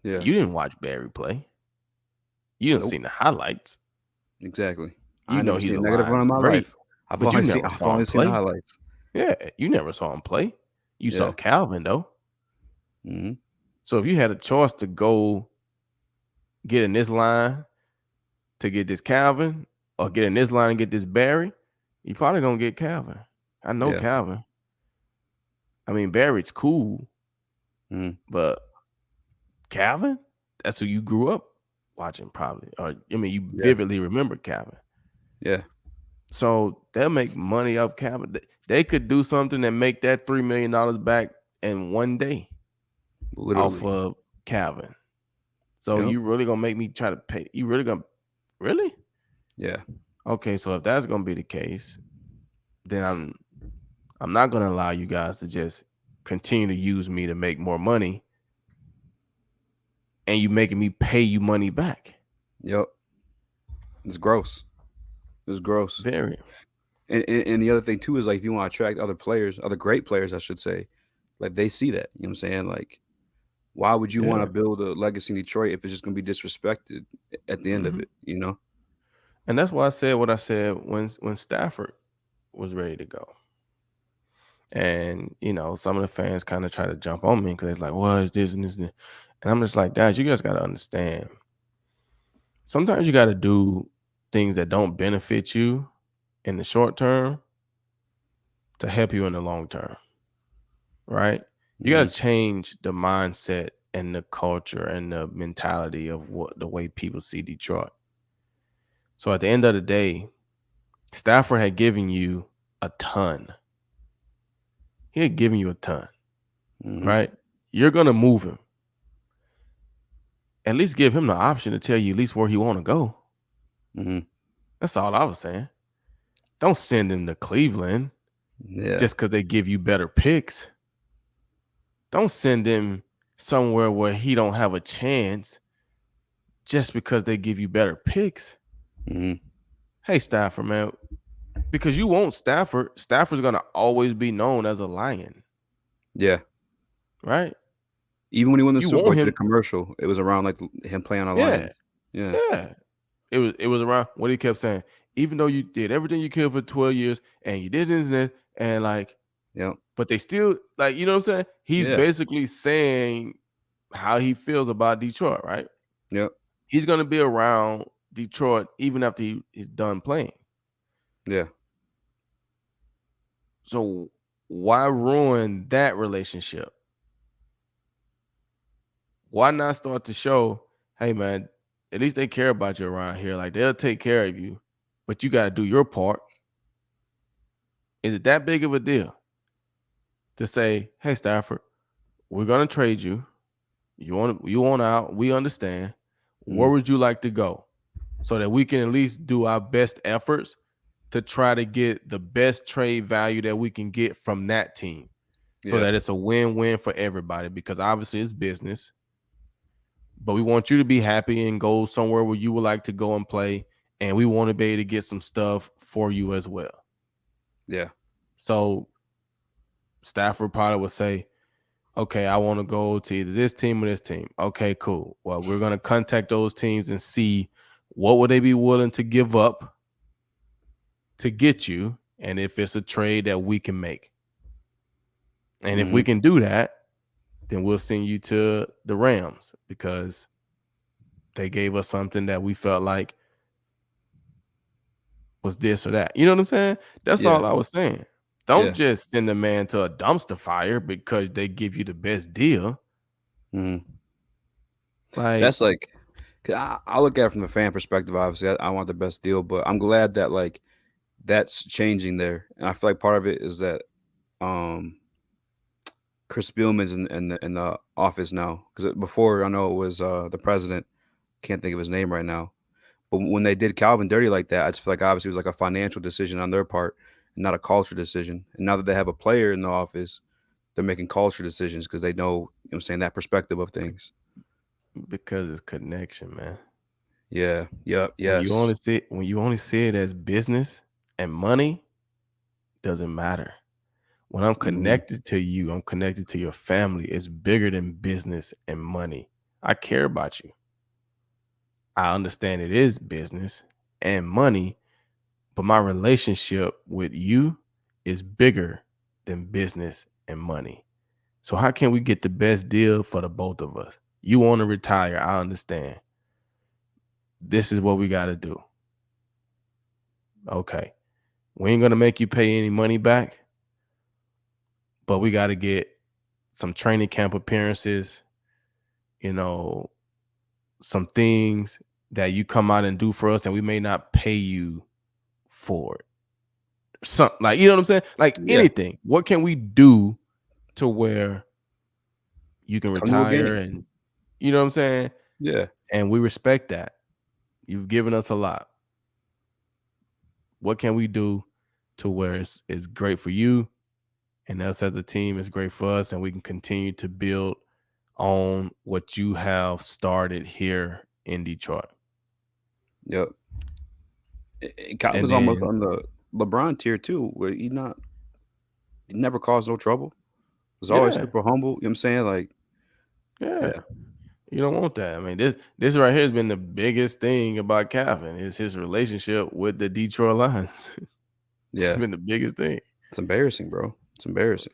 yeah. You didn't watch Barry play. You didn't see the highlights. Exactly. You I know never he's seen a a negative run Lions in my great, life. I've but you only never saw him seen the play. highlights. Yeah, you never saw him play. You saw Yeah. Calvin, though. Mm-hmm. So if you had a choice to go get in this line to get this Calvin or get in this line and get this Barry, you probably going to get Calvin. I know Yeah. Calvin. I mean, Barry's cool, but Calvin, that's who you grew up watching probably. Or, I mean, you vividly remember Calvin. Yeah. So they'll make money off Calvin. They could do something and make that $3 million back in one day. Literally. Off of Calvin. So you really gonna make me try to pay? You really? Yeah. Okay, so if that's gonna be the case, then I'm not gonna allow you guys to just continue to use me to make more money, and you making me pay you money back. Yep. It's gross. It's gross. Very. And the other thing too is like if you want to attract other players, other great players, I should say, like they see that. You know what I'm saying? Like, why would you want to build a legacy in Detroit if it's just gonna be disrespected at the end of it? You know? And that's why I said what I said when Stafford was ready to go. And, some of the fans kind of try to jump on me because it's like, what is this and this and this? And I'm just like, guys, you guys got to understand. Sometimes you got to do things that don't benefit you in the short term to help you in the long term, right? You got Mm-hmm. to change the mindset and the culture and the mentality of the way people see Detroit. So at the end of the day, Stafford had given you a ton. He had given you a ton, Mm-hmm. right? You're going to move him. At least give him the option to tell you at least where he want to go. Mm-hmm. That's all I was saying. Don't send him to Cleveland Yeah. just because they give you better picks. Don't send him somewhere where he don't have a chance just because they give you better picks. Mm-hmm. Hey, Stafford, man, because you want Stafford. Stafford's going to always be known as a lion, Yeah. right? Even when he won the You Super Bowl, want he did a him. commercial. It was around like him playing on Yeah, Lions. Yeah. yeah. It was around what he kept saying. Even though you did everything you could for 12 years and you did this and that, and like, Yeah. but they still, like, you know what I'm saying? He's Yeah. basically saying how he feels about Detroit, right? Yep. He's going to be around Detroit even after he's done playing. Yeah. So why ruin that relationship? Why not start to show, hey, man, at least they care about you around here. Like, they'll take care of you, but you got to do your part. Is it that big of a deal to say, hey, Stafford, we're going to trade you. You want out. We understand. Where Mm-hmm. would you like to go? So that we can at least do our best efforts to try to get the best trade value that we can get from that team. So Yeah. that it's a win-win for everybody, because obviously it's business. But we want you to be happy and go somewhere where you would like to go and play. And we want to be able to get some stuff for you as well. Yeah. So Stafford probably would say, okay, I want to go to either this team or this team. Okay, cool. Well, we're going to contact those teams and see what would they be willing to give up to get you, and if it's a trade that we can make. And if Mm-hmm. we can do that, then we'll send you to the Rams because they gave us something that we felt like was this or that. You know what I'm saying? That's Yeah. all I was saying. Don't Yeah. just send a man to a dumpster fire because they give you the best deal. Mm-hmm. Like, That's like, 'cause I look at it from the fan perspective. Obviously, I want the best deal, but I'm glad that like that's changing there, and I feel like part of it is that Chris Spielman's in the office now, because before I know it was the president. Can't think of his name right now. But when they did Calvin dirty like that, I just feel like obviously it was like a financial decision on their part and not a culture decision. And now that they have a player in the office, they're making culture decisions because they know, you know what I'm saying, that perspective of things. because it's connection, man. Yeah. Yep. When you only Yes. see it as business and money, doesn't matter. When I'm Mm-hmm. connected to you, I'm connected to your family. It's bigger than business and money. I care about you. I understand it is business and money, but my relationship with you is bigger than business and money. So how can we get the best deal for the both of us? You want to retire, I understand. This is what we got to do. Okay. We ain't going to make you pay any money back, but we got to get some training camp appearances, some things that you come out and do for us, and we may not pay you for it. Something like, you know what I'm saying? Like Yeah. anything. What can we do to where you can Come to a retire, game. and you know what I'm saying? Yeah. And we respect that. You've given us a lot. What can we do to where it's great for you and us as a team is great for us, and we can continue to build on what you have started here in Detroit? Yep. And Calvin's almost then, on the LeBron tier too, where he never caused no trouble. Was always yeah, super humble. You know what I'm saying? Like, yeah. yeah. You don't want that. I mean, this right here has been the biggest thing about Calvin is his relationship with the Detroit Lions. It's Yeah. been the biggest thing. It's embarrassing, bro. It's embarrassing.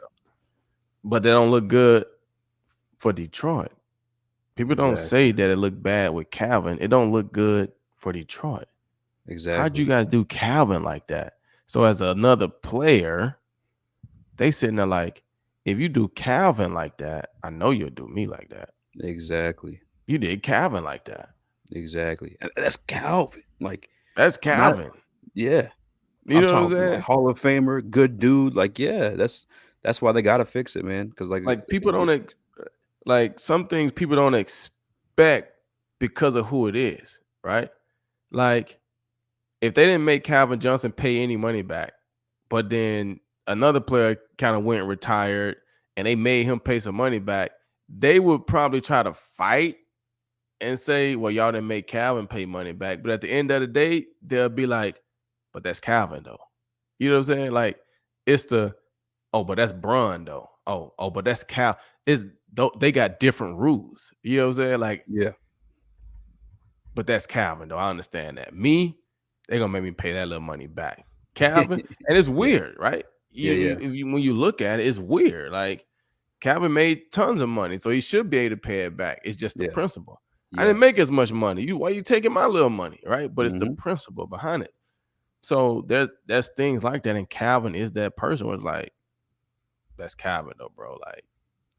But they don't look good for Detroit. People don't Exactly. say that it looked bad with Calvin. It don't look good for Detroit. How'd you Exactly. guys do Calvin like that? So as another player, they sitting there like, if you do Calvin like that, I know you'll do me like that. Exactly. You did Calvin like that. Exactly. And that's Calvin. Like, That's not, Calvin. yeah. You I'm know what I'm talking like saying? Hall of Famer, good dude. Like, yeah, that's why they gotta fix it, man. Because Like people don't like some things people don't expect because of who it is, right? Like if they didn't make Calvin Johnson pay any money back, but then another player kind of went and retired and they made him pay some money back, they would probably try to fight and say, well, y'all didn't make Calvin pay money back. But at the end of the day, they'll be like, but that's Calvin though. You know what I'm saying? Like it's but that's Bron though. But that's Cal. Is they got different rules. You know what I'm saying? Like, yeah. but that's Calvin though. I understand that. Me, they're gonna make me pay that little money back. Calvin, and it's Yeah. weird, right? Yeah. When you look at it, it's weird. Like Calvin made tons of money, so he should be able to pay it back. It's just the Yeah. principle. I didn't Yes. make as much money. Why you taking my little money, right? But it's the Mm-hmm. principle behind it. So there's things like that, and Calvin is that person was like, that's Calvin though, bro. Like,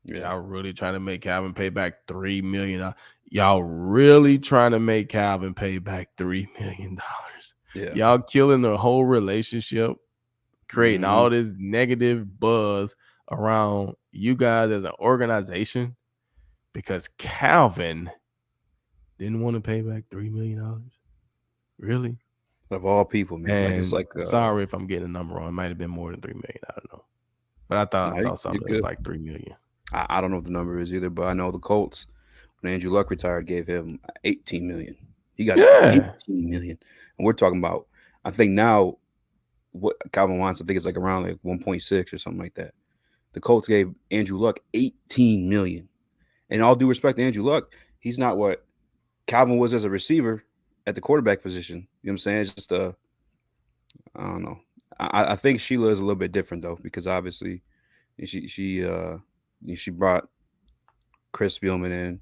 Yeah. y'all really trying to make Calvin pay back $3 million. Y'all really trying to make Calvin pay back $3 million. Yeah. Y'all killing the whole relationship, creating Mm-hmm. all this negative buzz around you guys as an organization because Calvin didn't want to pay back $3 million. Really? Of all people, man. Like, it's And like sorry if I'm getting a number wrong. It might have been more than $3 million. I don't know. But I thought no, I saw you're something that was good. like $3 million. I don't know what the number is either, but I know the Colts, when Andrew Luck retired, gave him 18 million. He got Yeah. 18 million. And we're talking about, I think now what Calvin wants, I think it's like around like 1.6 or something like that. The Colts gave Andrew Luck 18 million. And all due respect to Andrew Luck, he's not what Calvin was as a receiver at the quarterback position. You know what I'm saying? It's just I don't know. I think Sheila is a little bit different though, because obviously she brought Chris Spielman in.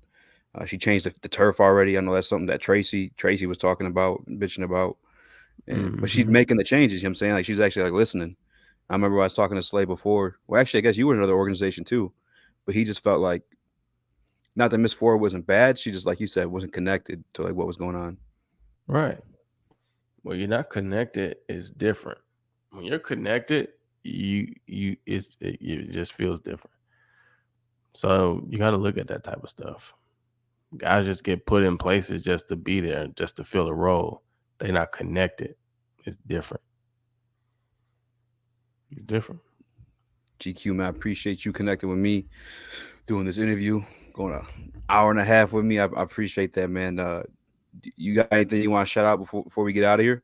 She changed the turf already. I know that's something that Tracy was talking about, bitching about. But she's Mm-hmm. making the changes. You know what I'm saying? Like she's actually like listening. I remember I was talking to Slay before. Well, actually, I guess you were in another organization too. But he just felt like not that Miss Ford wasn't bad. She just, like you said, wasn't connected to like what was going on. Right. Well, you're not connected is different. When you're connected, it just feels different. So you got to look at that type of stuff. Guys just get put in places just to be there, just to fill a role. They're not connected. It's different. It's different. GQ, man, I appreciate you connecting with me, doing this interview, going an hour and a half with me. I appreciate that, man. You got anything you want to shout out before we get out of here?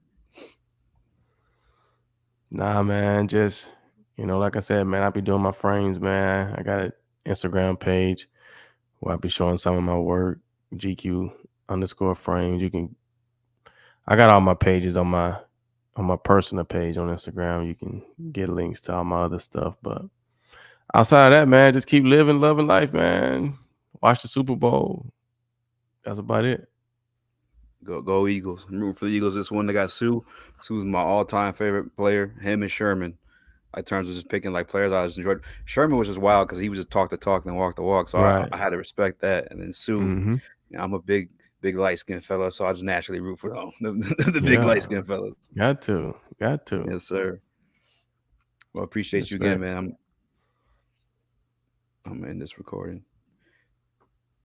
Nah, man. Just like I said, man, I be doing my frames, man. I got an Instagram page where I be showing some of my work. GQ_frames. I got all my pages on my personal page on Instagram. You can get links to all my other stuff. But outside of that, man, just keep living, loving life, man. Watch the Super Bowl. That's about it. Go Eagles. I'm rooting for the Eagles. This one, they got Sue. Sue's my all-time favorite player. Him and Sherman. In terms of just picking like players I just enjoyed. Sherman was just wild because he was just talk the talk and walk the walk. So Right. I had to respect that. And then Sue, Mm-hmm. I'm a big light skinned fella, so I just naturally root for the big light skinned fellas. Got to. Yes, sir. Well, appreciate you again, Respect. man. I'm in this recording.